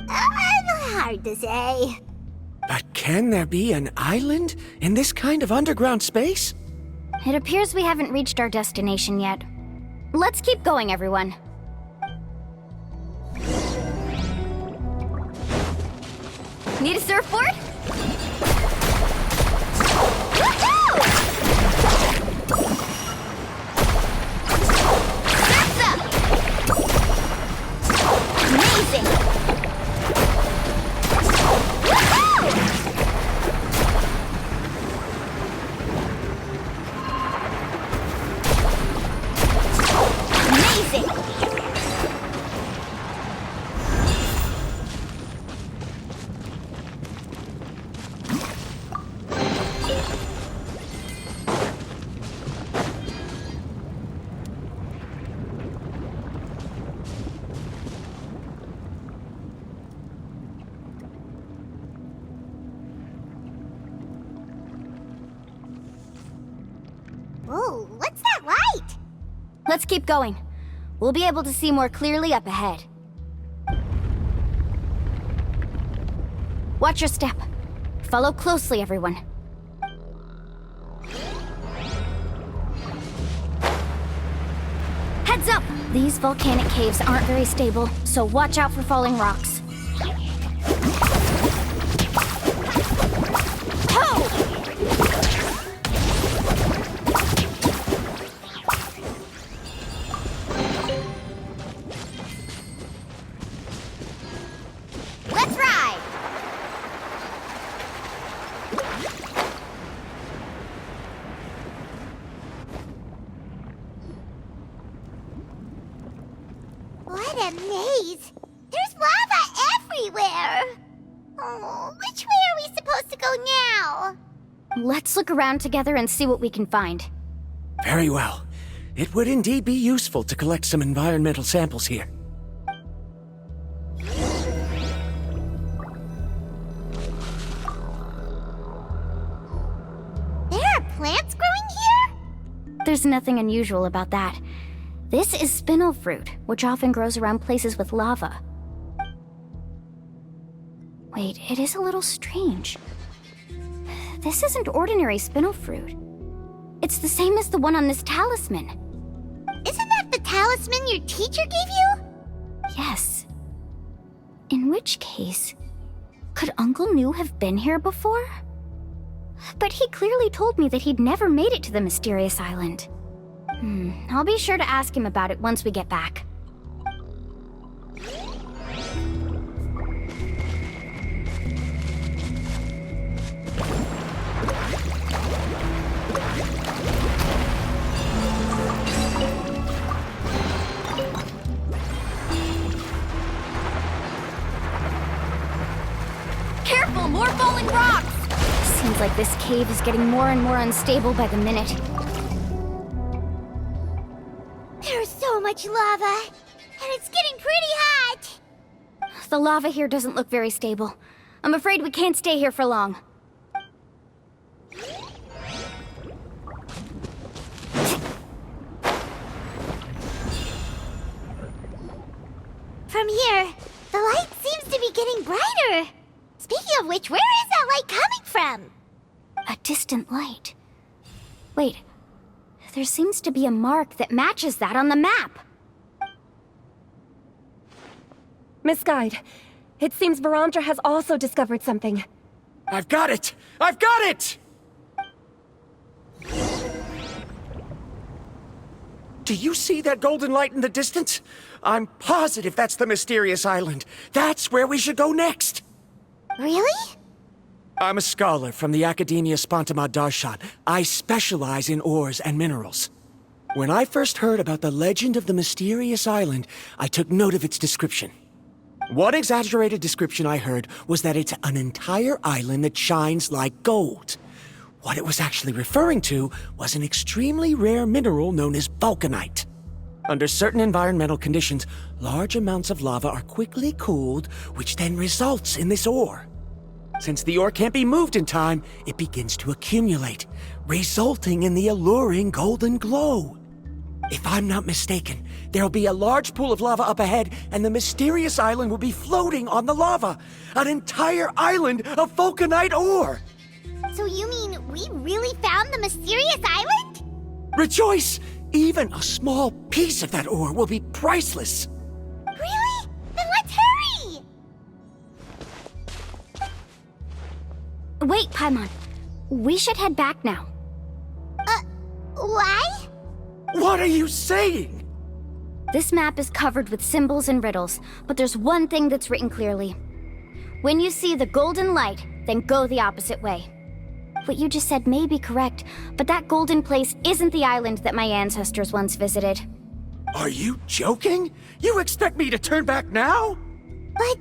Hard to say.
But can there be an island in this kind of underground space?
It appears we haven't reached our destination yet. Let's keep going, everyone. Need a surfboard? Woohoo! Surf's up! Amazing! Woohoo! Amazing!
Whoa, what's that light?
Let's keep going. We'll be able to see more clearly up ahead. Watch your step. Follow closely, everyone. Heads up! These volcanic caves aren't very stable, so watch out for falling rocks. Ho!
Let's ride! What a maze! There's lava everywhere! Oh, which way are we supposed to go now?
Let's look around together and see what we can find.
Very well. It would indeed be useful to collect some environmental samples here.
There are plants growing here?
There's nothing unusual about that. This is spinel fruit, which often grows around places with lava. Wait, it is a little strange. This isn't ordinary spinel fruit. It's the same as the one on this talisman.
Isn't that the talisman your teacher gave you?
Yes. In which case, could Uncle New have been here before? But he clearly told me that he'd never made it to the mysterious island. I'll be sure to ask him about it once we get back. Careful, more falling rocks! Seems like this cave is getting more and more unstable by the minute.
There's so much lava, and it's getting pretty hot.
The lava here doesn't look very stable. I'm afraid we can't stay here for long.
From here, the light seems to be getting brighter. Speaking of which, where is that light coming from?
A distant light. Wait, there seems to be a mark that matches that on the map.
Miss Guide, it seems Varandra has also discovered something.
I've got it! I've got it! Do you see that golden light in the distance? I'm positive that's the mysterious island. That's where we should go next.
Really?
I'm a scholar from the Academia Spontamad Darshan. I specialize in ores and minerals. When I first heard about the legend of the mysterious island, I took note of its description. One exaggerated description I heard was that it's an entire island that shines like gold. What it was actually referring to was an extremely rare mineral known as vulcanite. Under certain environmental conditions, large amounts of lava are quickly cooled, which then results in this ore. Since the ore can't be moved in time, it begins to accumulate, resulting in the alluring golden glow. If I'm not mistaken, there'll be a large pool of lava up ahead, and the mysterious island will be floating on the lava. An entire island of vulcanite ore!
So you mean we really found the mysterious island?
Rejoice! Even a small piece of that ore will be priceless.
Really? Then let's hurry!
Wait, Paimon. We should head back now.
Why?
What are you saying?
This map is covered with symbols and riddles, but there's one thing that's written clearly. When you see the golden light, then go the opposite way. What you just said may be correct, but that golden place isn't the island that my ancestors once visited.
Are you joking? You expect me to turn back now?
But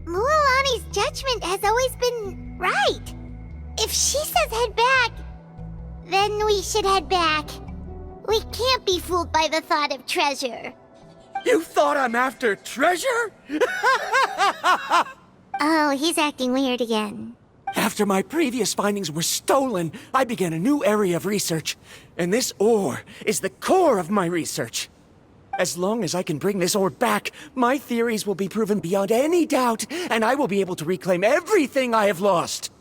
Mualani's judgment has always been right. If she says head back, then we should head back. We can't be fooled by the thought of treasure.
You thought I'm after treasure?
Oh, he's acting weird again.
After my previous findings were stolen, I began a new area of research. And this ore is the core of my research. As long as I can bring this ore back, my theories will be proven beyond any doubt, and I will be able to reclaim everything I have lost.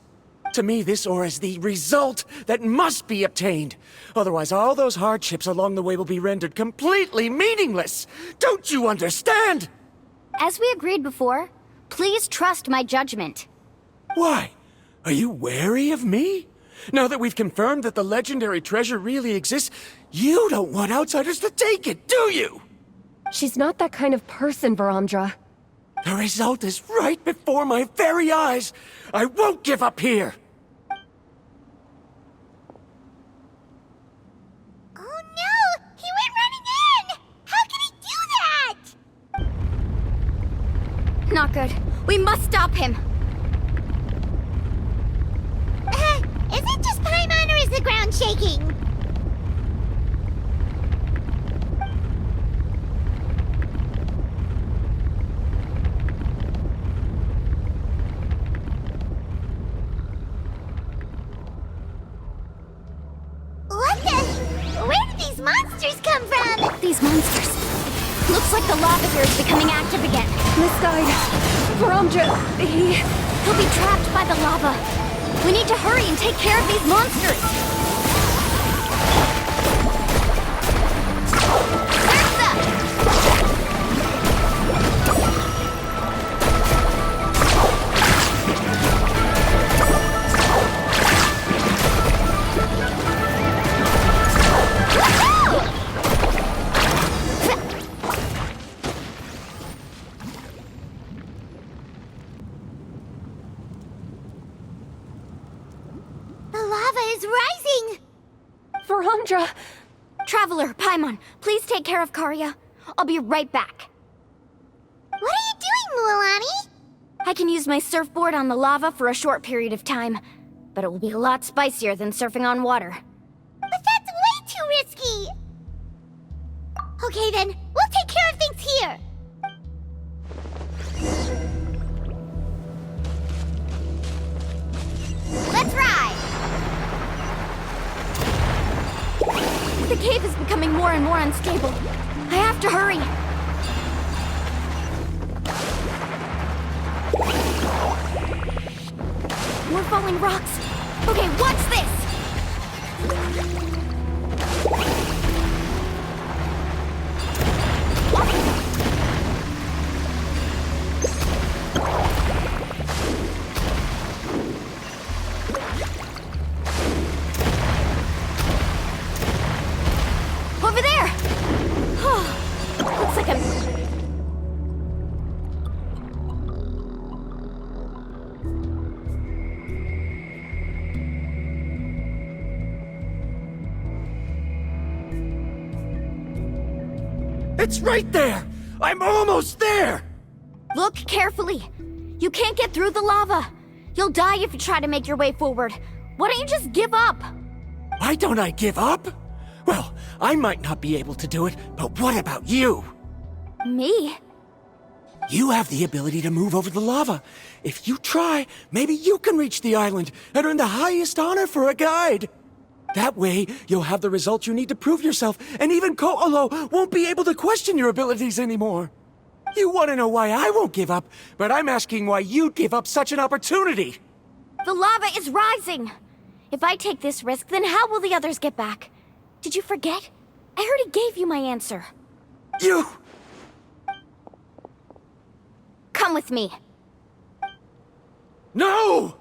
To me, this ore is the result that must be obtained. Otherwise, all those hardships along the way will be rendered completely meaningless. Don't you understand?
As we agreed before, please trust my judgment.
Why? Are you wary of me? Now that we've confirmed that the legendary treasure really exists, you don't want outsiders to take it, do you?
She's not that kind of person, Varamdra.
The result is right before my very eyes. I won't give up here.
Oh no! He went running in! How can he do that?
Not good. We must stop him.
Is it just Paimon or is the ground shaking? What the? Where did these monsters come from?
These monsters. Looks like the lava here is becoming active again.
Misguide. Varamdra,
He'll be trapped by the lava. We need to hurry and take care of these monsters.
Varamdra!
Traveler, Paimon, please take care of Karya. I'll be right back.
What are you doing, Mualani?
I can use my surfboard on the lava for a short period of time, but it will be a lot spicier than surfing on water.
But that's way too risky! Okay then, we'll take care of things here! Let's ride!
The cave is becoming more and more unstable. I have to hurry. More falling rocks. Okay, what's this?
It's right there! I'm almost there!
Look carefully. You can't get through the lava. You'll die if you try to make your way forward. Why don't you just give up?
Why don't I give up? Well, I might not be able to do it, but what about you?
Me?
You have the ability to move over the lava. If you try, maybe you can reach the island and earn the highest honor for a guide. That way, you'll have the results you need to prove yourself, and even Ko'olo won't be able to question your abilities anymore. You want to know why I won't give up, but I'm asking why you'd give up such an opportunity.
The lava is rising. If I take this risk, then how will the others get back? Did you forget? I already gave you my answer.
You...
Come with me.
No!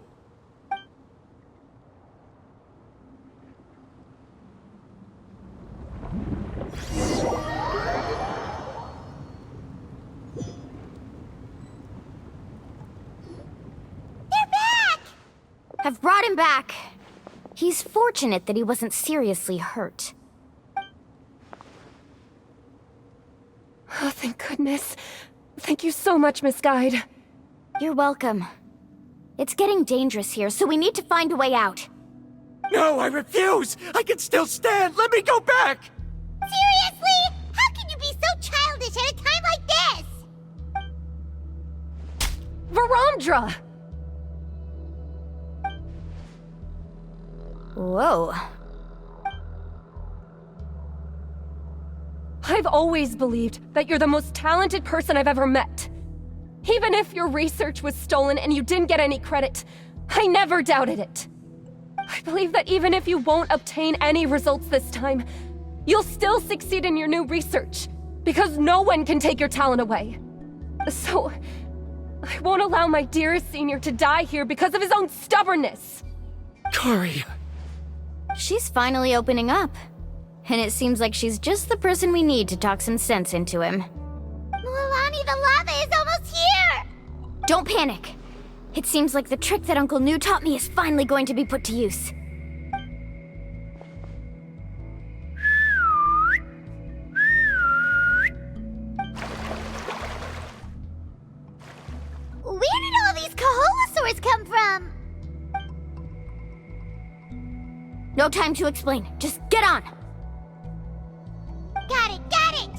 I've brought him back. He's fortunate that he wasn't seriously hurt.
Oh, thank goodness. Thank you so much, Miss Guide.
You're welcome. It's getting dangerous here, so we need to find a way out.
No, I refuse! I can still stand! Let me go back!
Seriously? How can you be so childish at a time like this?
Varamdra!
Whoa.
I've always believed that you're the most talented person I've ever met. Even if your research was stolen and you didn't get any credit, I never doubted it. I believe that even if you won't obtain any results this time, you'll still succeed in your new research, because no one can take your talent away. So, I won't allow my dearest senior to die here because of his own stubbornness.
Kari...
She's finally opening up. And it seems like she's just the person we need to talk some sense into him.
Milani, the lava is almost here!
Don't panic. It seems like the trick that Uncle New taught me is finally going to be put to use.
Where did all these Koholosaurs come from?
No time to explain. Just get on.
Got it, got it!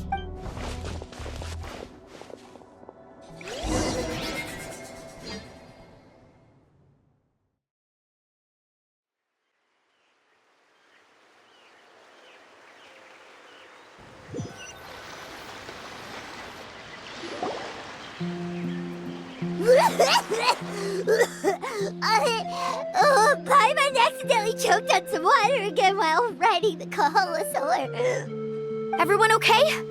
Paimon accidentally choked on some water again while riding the Koholosaur.
Everyone okay?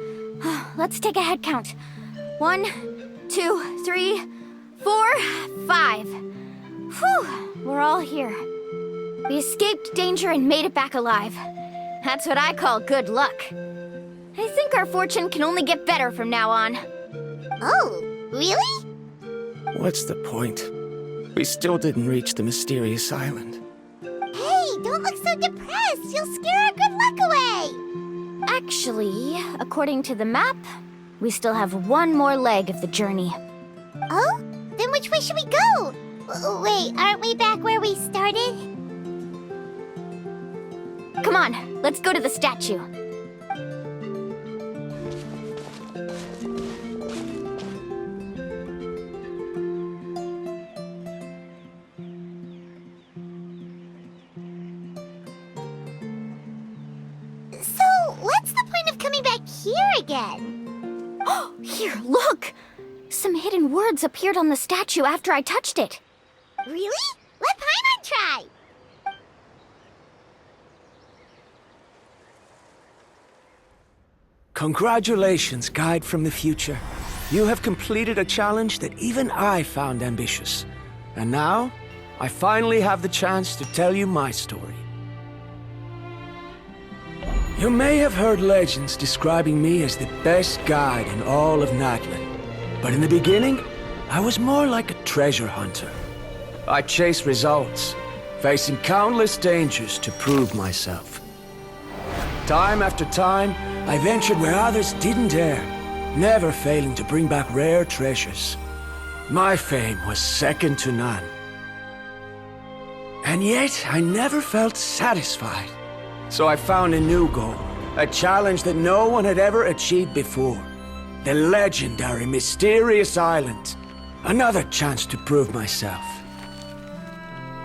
Let's take a head count. 1, 2, 3, 4, 5. Whew, we're all here. We escaped danger and made it back alive. That's what I call good luck. I think our fortune can only get better from now on.
Oh, really?
What's the point? We still didn't reach the mysterious island.
Hey, don't look so depressed. You'll scare our good luck away.
Actually, according to the map, we still have one more leg of the journey.
Oh? Then which way should we go? Wait, aren't we back where we started?
Come on, let's go to the statue.
Again.
Oh, here, look! Some hidden words appeared on the statue after I touched it.
Really? Let Paimon try!
Congratulations, guide from the future. You have completed a challenge that even I found ambitious. And now, I finally have the chance to tell you my story. You may have heard legends describing me as the best guide in all of Natlan. But in the beginning, I was more like a treasure hunter. I chased results, facing countless dangers to prove myself. Time after time, I ventured where others didn't dare, never failing to bring back rare treasures. My fame was second to none. And yet, I never felt satisfied. So I found a new goal, a challenge that no one had ever achieved before. The legendary Mysterious Island. Another chance to prove myself.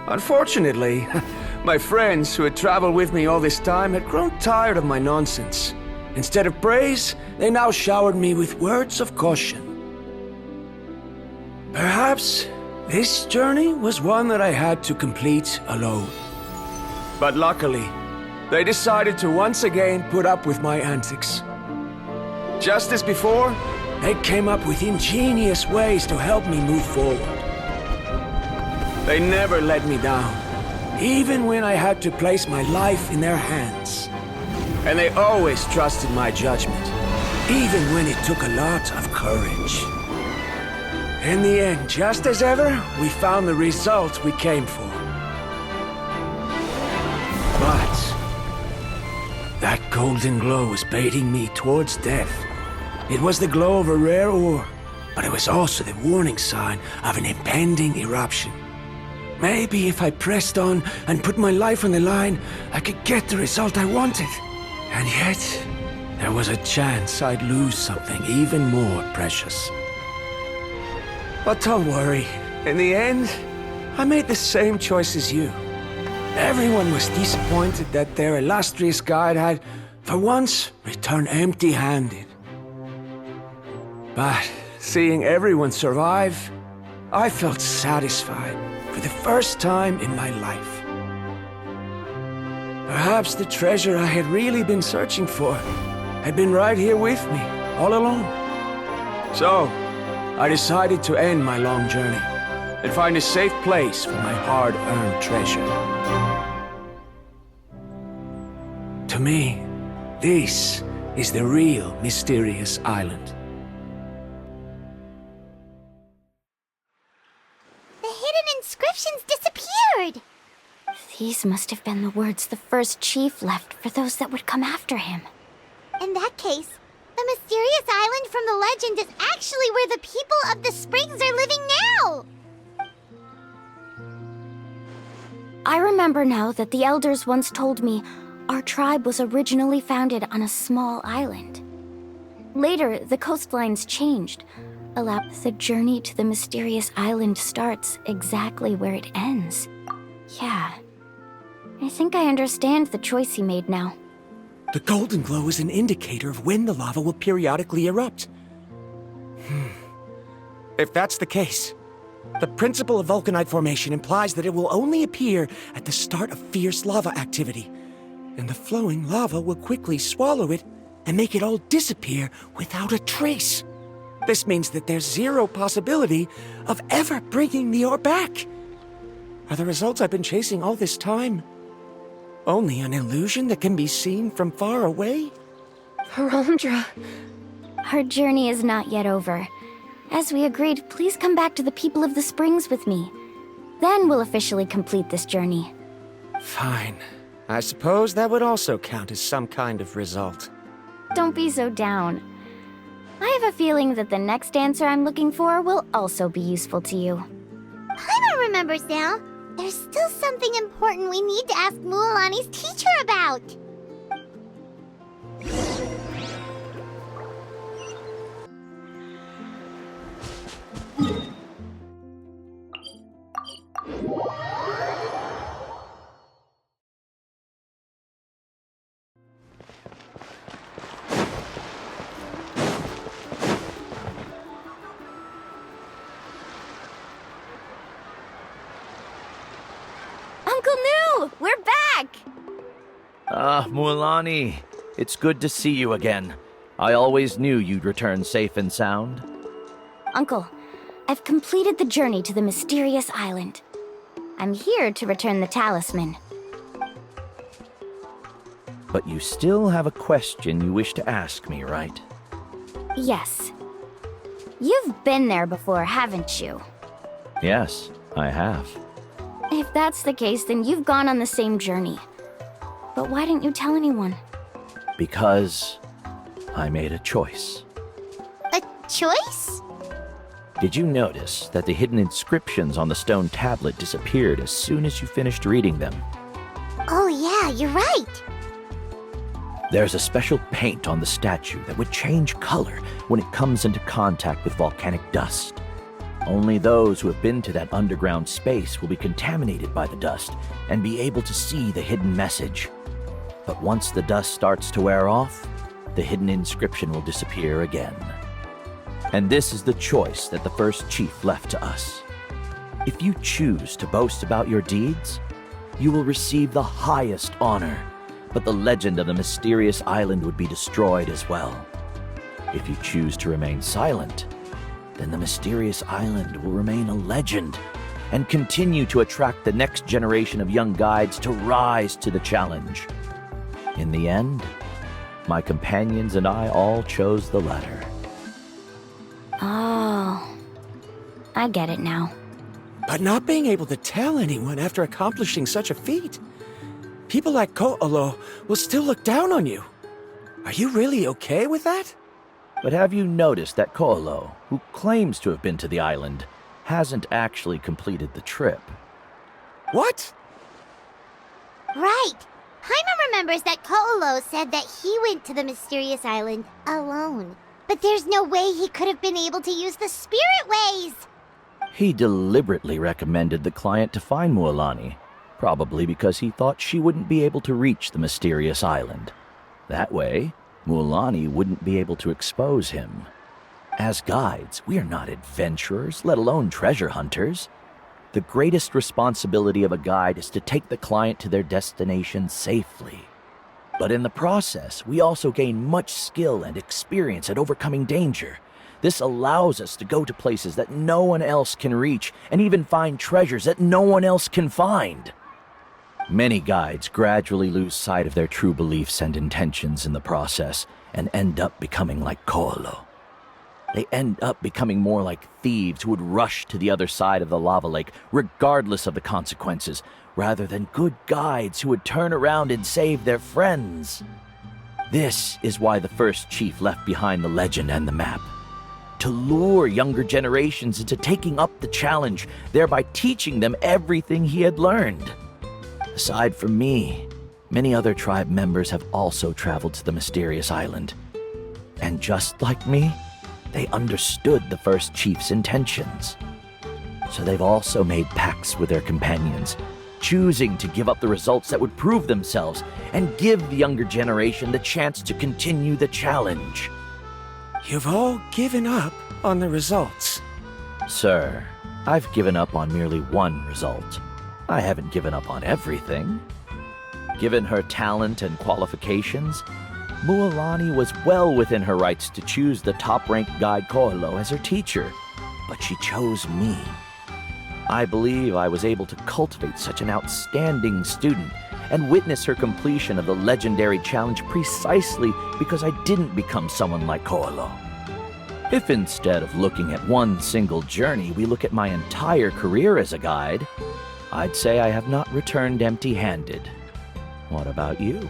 Unfortunately, my friends who had traveled with me all this time had grown tired of my nonsense. Instead of praise, they now showered me with words of caution. Perhaps this journey was one that I had to complete alone. But luckily, they decided to once again put up with my antics. Just as before, they came up with ingenious ways to help me move forward. They never let me down, even when I had to place my life in their hands. And they always trusted my judgment, even when it took a lot of courage. In the end, just as ever, we found the result we came for. But that golden glow was baiting me towards death. It was the glow of a rare ore, but it was also the warning sign of an impending eruption. Maybe if I pressed on and put my life on the line, I could get the result I wanted. And yet, there was a chance I'd lose something even more precious. But don't worry. In the end, I made the same choice as you. Everyone was disappointed that their illustrious guide had, for once, returned empty-handed. But seeing everyone survive, I felt satisfied for the first time in my life. Perhaps the treasure I had really been searching for had been right here with me, all along. So, I decided to end my long journey and find a safe place for my hard-earned treasure. To me, this is the real Mysterious Island.
The hidden inscriptions disappeared!
These must have been the words the first chief left for those that would come after him.
In that case, the mysterious island from the legend is actually where the people of the springs are living now!
I remember now that the elders once told me our tribe was originally founded on a small island. Later, the coastlines changed. The journey to the mysterious island starts exactly where it ends. Yeah. I think I understand the choice he made now.
The golden glow is an indicator of when the lava will periodically erupt. If that's the case, the principle of vulcanite formation implies that it will only appear at the start of fierce lava activity, and the flowing lava will quickly swallow it and make it all disappear without a trace. This means that there's zero possibility of ever bringing the ore back. Are the results I've been chasing all this time only an illusion that can be seen from far away?
Parandra.
Our journey is not yet over. As we agreed, please come back to the people of the springs with me. Then we'll officially complete this journey.
Fine. I suppose that would also count as some kind of result.
Don't be so down. I have a feeling that the next answer I'm looking for will also be useful to you.
Paimon remembers now. There's still something important we need to ask Mualani's teacher about.
Uncle New! We're back!
Mualani, it's good to see you again. I always knew you'd return safe and sound.
Uncle, I've completed the journey to the mysterious island. I'm here to return the talisman.
But you still have a question you wish to ask me, right?
Yes. You've been there before, haven't you?
Yes, I have.
If that's the case, then you've gone on the same journey. But why didn't you tell anyone?
Because I made a choice.
A choice?
Did you notice that the hidden inscriptions on the stone tablet disappeared as soon as you finished reading them?
Oh yeah, you're right.
There's a special paint on the statue that would change color when it comes into contact with volcanic dust. Only those who have been to that underground space will be contaminated by the dust and be able to see the hidden message. But once the dust starts to wear off, the hidden inscription will disappear again. And this is the choice that the first chief left to us. If you choose to boast about your deeds, you will receive the highest honor, but the legend of the mysterious island would be destroyed as well. If you choose to remain silent, then the mysterious island will remain a legend and continue to attract the next generation of young guides to rise to the challenge. In the end, my companions and I all chose the latter.
Oh, I get it now.
But not being able to tell anyone after accomplishing such a feat. People like Ko'olo will still look down on you. Are you really okay with that?
But have you noticed that Ko'olo, who claims to have been to the island, hasn't actually completed the trip?
What?
Right. Paimon remembers that Ko'olo said that he went to the mysterious island alone. But there's no way he could have been able to use the spirit ways!
He deliberately recommended the client to find Mualani, probably because he thought she wouldn't be able to reach the mysterious island. That way, Mualani wouldn't be able to expose him. As guides, we are not adventurers, let alone treasure hunters. The greatest responsibility of a guide is to take the client to their destination safely. But in the process, we also gain much skill and experience at overcoming danger. This allows us to go to places that no one else can reach, and even find treasures that no one else can find. Many guides gradually lose sight of their true beliefs and intentions in the process, and end up becoming like Ko'olo. They end up becoming more like thieves who would rush to the other side of the lava lake, regardless of the consequences, rather than good guides who would turn around and save their friends. This is why the first chief left behind the legend and the map. To lure younger generations into taking up the challenge, thereby teaching them everything he had learned. Aside from me, many other tribe members have also traveled to the mysterious island. And just like me, they understood the first chief's intentions. So they've also made pacts with their companions, choosing to give up the results that would prove themselves and give the younger generation the chance to continue the challenge.
You've all given up on the results.
Sir, I've given up on merely one result. I haven't given up on everything. Given her talent and qualifications, Mualani was well within her rights to choose the top-ranked guide Ko'olo as her teacher, but she chose me. I believe I was able to cultivate such an outstanding student and witness her completion of the legendary challenge precisely because I didn't become someone like Ko'olo. If instead of looking at one single journey, we look at my entire career as a guide, I'd say I have not returned empty-handed. What about you?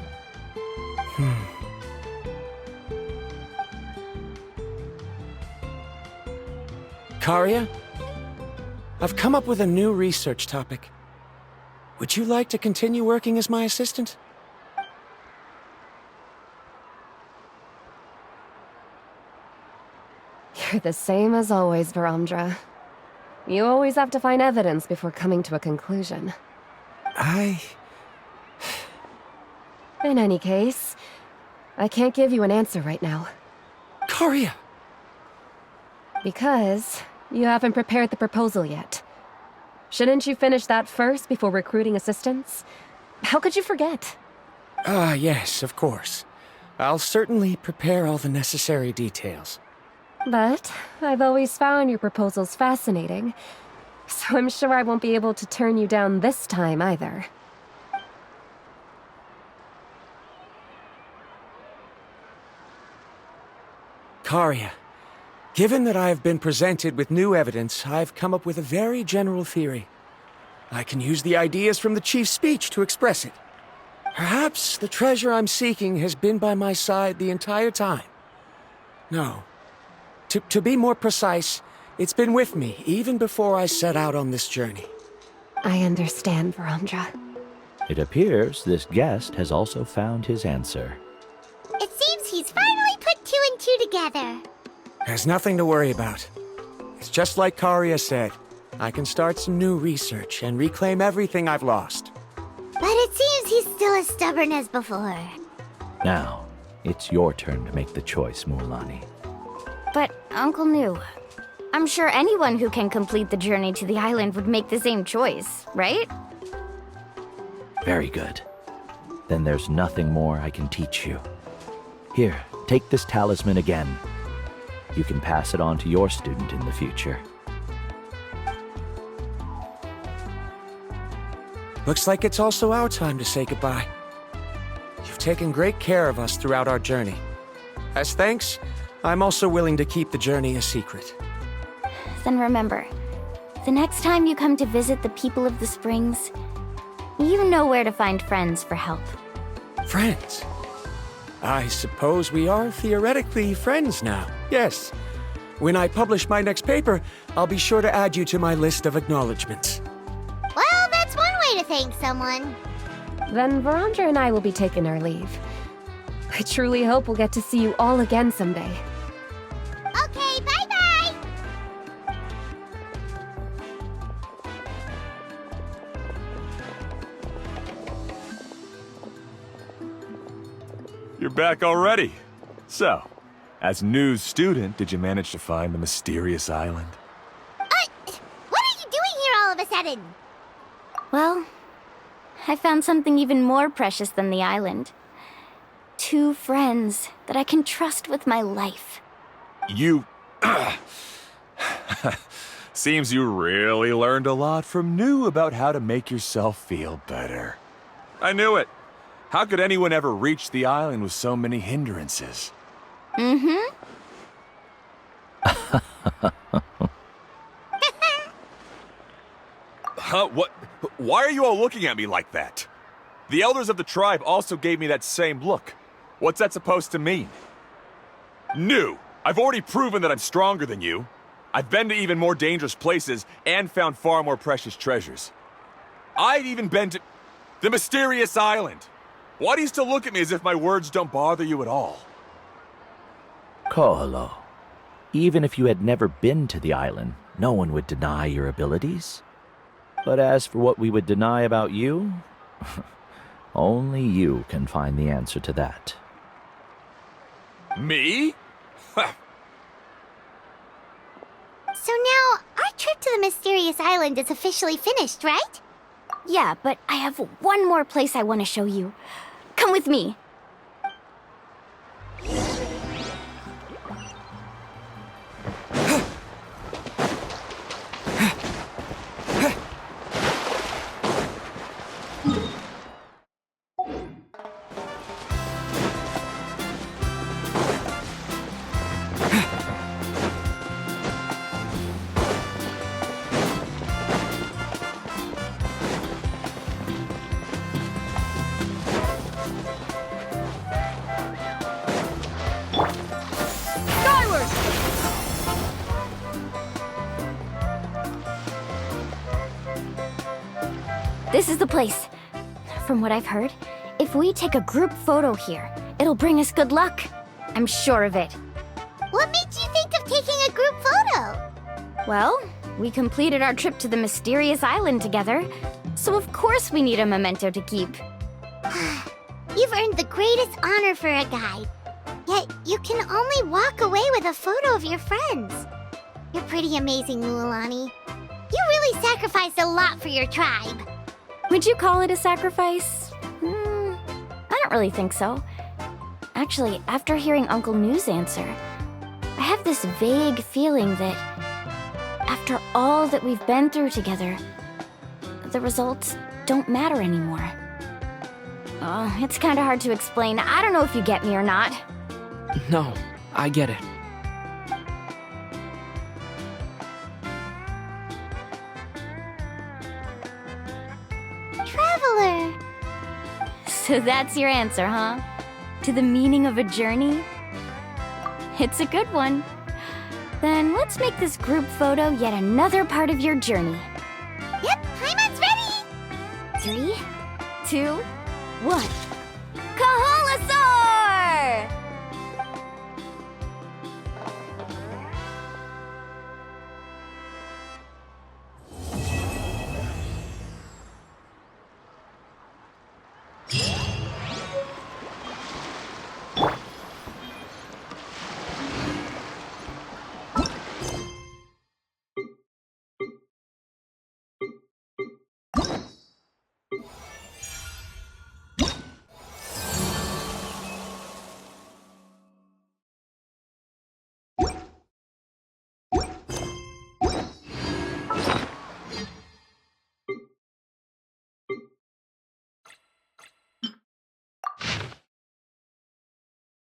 Karia, I've come up with a new research topic. Would you like to continue working as my assistant?
You're the same as always, Varamdra. You always have to find evidence before coming to a conclusion. In any case, I can't give you an answer right now.
Karia!
Because you haven't prepared the proposal yet. Shouldn't you finish that first before recruiting assistants? How could you forget?
Yes, of course. I'll certainly prepare all the necessary details.
But I've always found your proposals fascinating, so I'm sure I won't be able to turn you down this time either.
Karia, given that I have been presented with new evidence, I've come up with a very general theory. I can use the ideas from the chief's speech to express it. Perhaps the treasure I'm seeking has been by my side the entire time, No. To be more precise, it's been with me even before I set out on this journey.
I understand, Verandra.
It appears this guest has also found his answer.
It seems he's finally put two and two together.
There's nothing to worry about. It's just like Karia said. I can start some new research and reclaim everything I've lost.
But it seems he's still as stubborn as before.
Now, it's your turn to make the choice, Mualani.
But, Uncle New, I'm sure anyone who can complete the journey to the island would make the same choice, right?
Very good. Then there's nothing more I can teach you. Here, take this talisman again. You can pass it on to your student in the future.
Looks like it's also our time to say goodbye. You've taken great care of us throughout our journey. As thanks, I'm also willing to keep the journey a secret.
Then remember, the next time you come to visit the people of the Springs, you know where to find friends for help.
Friends? I suppose we are theoretically friends now, yes. When I publish my next paper, I'll be sure to add you to my list of acknowledgements.
Well, that's one way to thank someone.
Then Verandra and I will be taking our leave. I truly hope we'll get to see you all again someday.
Okay, bye-bye!
You're back already. So, as new student, did you manage to find the mysterious island?
What are you doing here all of a sudden?
Well, I found something even more precious than the island. 2 friends that I can trust with my life.
You... Seems you really learned a lot from New about how to make yourself feel better. I knew it. How could anyone ever reach the island with so many hindrances?
Mm-hmm.
Huh? What? Why are you all looking at me like that? The elders of the tribe also gave me that same look. What's that supposed to mean? New! I've already proven that I'm stronger than you. I've been to even more dangerous places and found far more precious treasures. I've even been to the mysterious island. Why do you still look at me as if my words don't bother you at all?
Koholo, even if you had never been to the island, no one would deny your abilities. But as for what we would deny about you, only you can find the answer to that.
Me?
So now, our trip to the mysterious island is officially finished, right?
Yeah, but I have one more place I want to show you. Come with me. This is the place. From what I've heard, if we take a group photo here, it'll bring us good luck. I'm sure of it.
What made you think of taking a group photo?
Well, we completed our trip to the mysterious island together, so of course we need a memento to keep.
You've earned the greatest honor for a guide. Yet, you can only walk away with a photo of your friends. You're pretty amazing, Mualani. You really sacrificed a lot for your tribe.
Would you call it a sacrifice? I don't really think so. Actually, after hearing Uncle New's answer, I have this vague feeling that after all that we've been through together, the results don't matter anymore. Oh, it's kind of hard to explain. I don't know if you get me or not.
No, I get it.
Traveler!
So that's your answer, huh? To the meaning of a journey? It's a good one. Then let's make this group photo yet another part of your journey.
Yep, Paimon's ready!
3, 2, 1. Kaholasaur!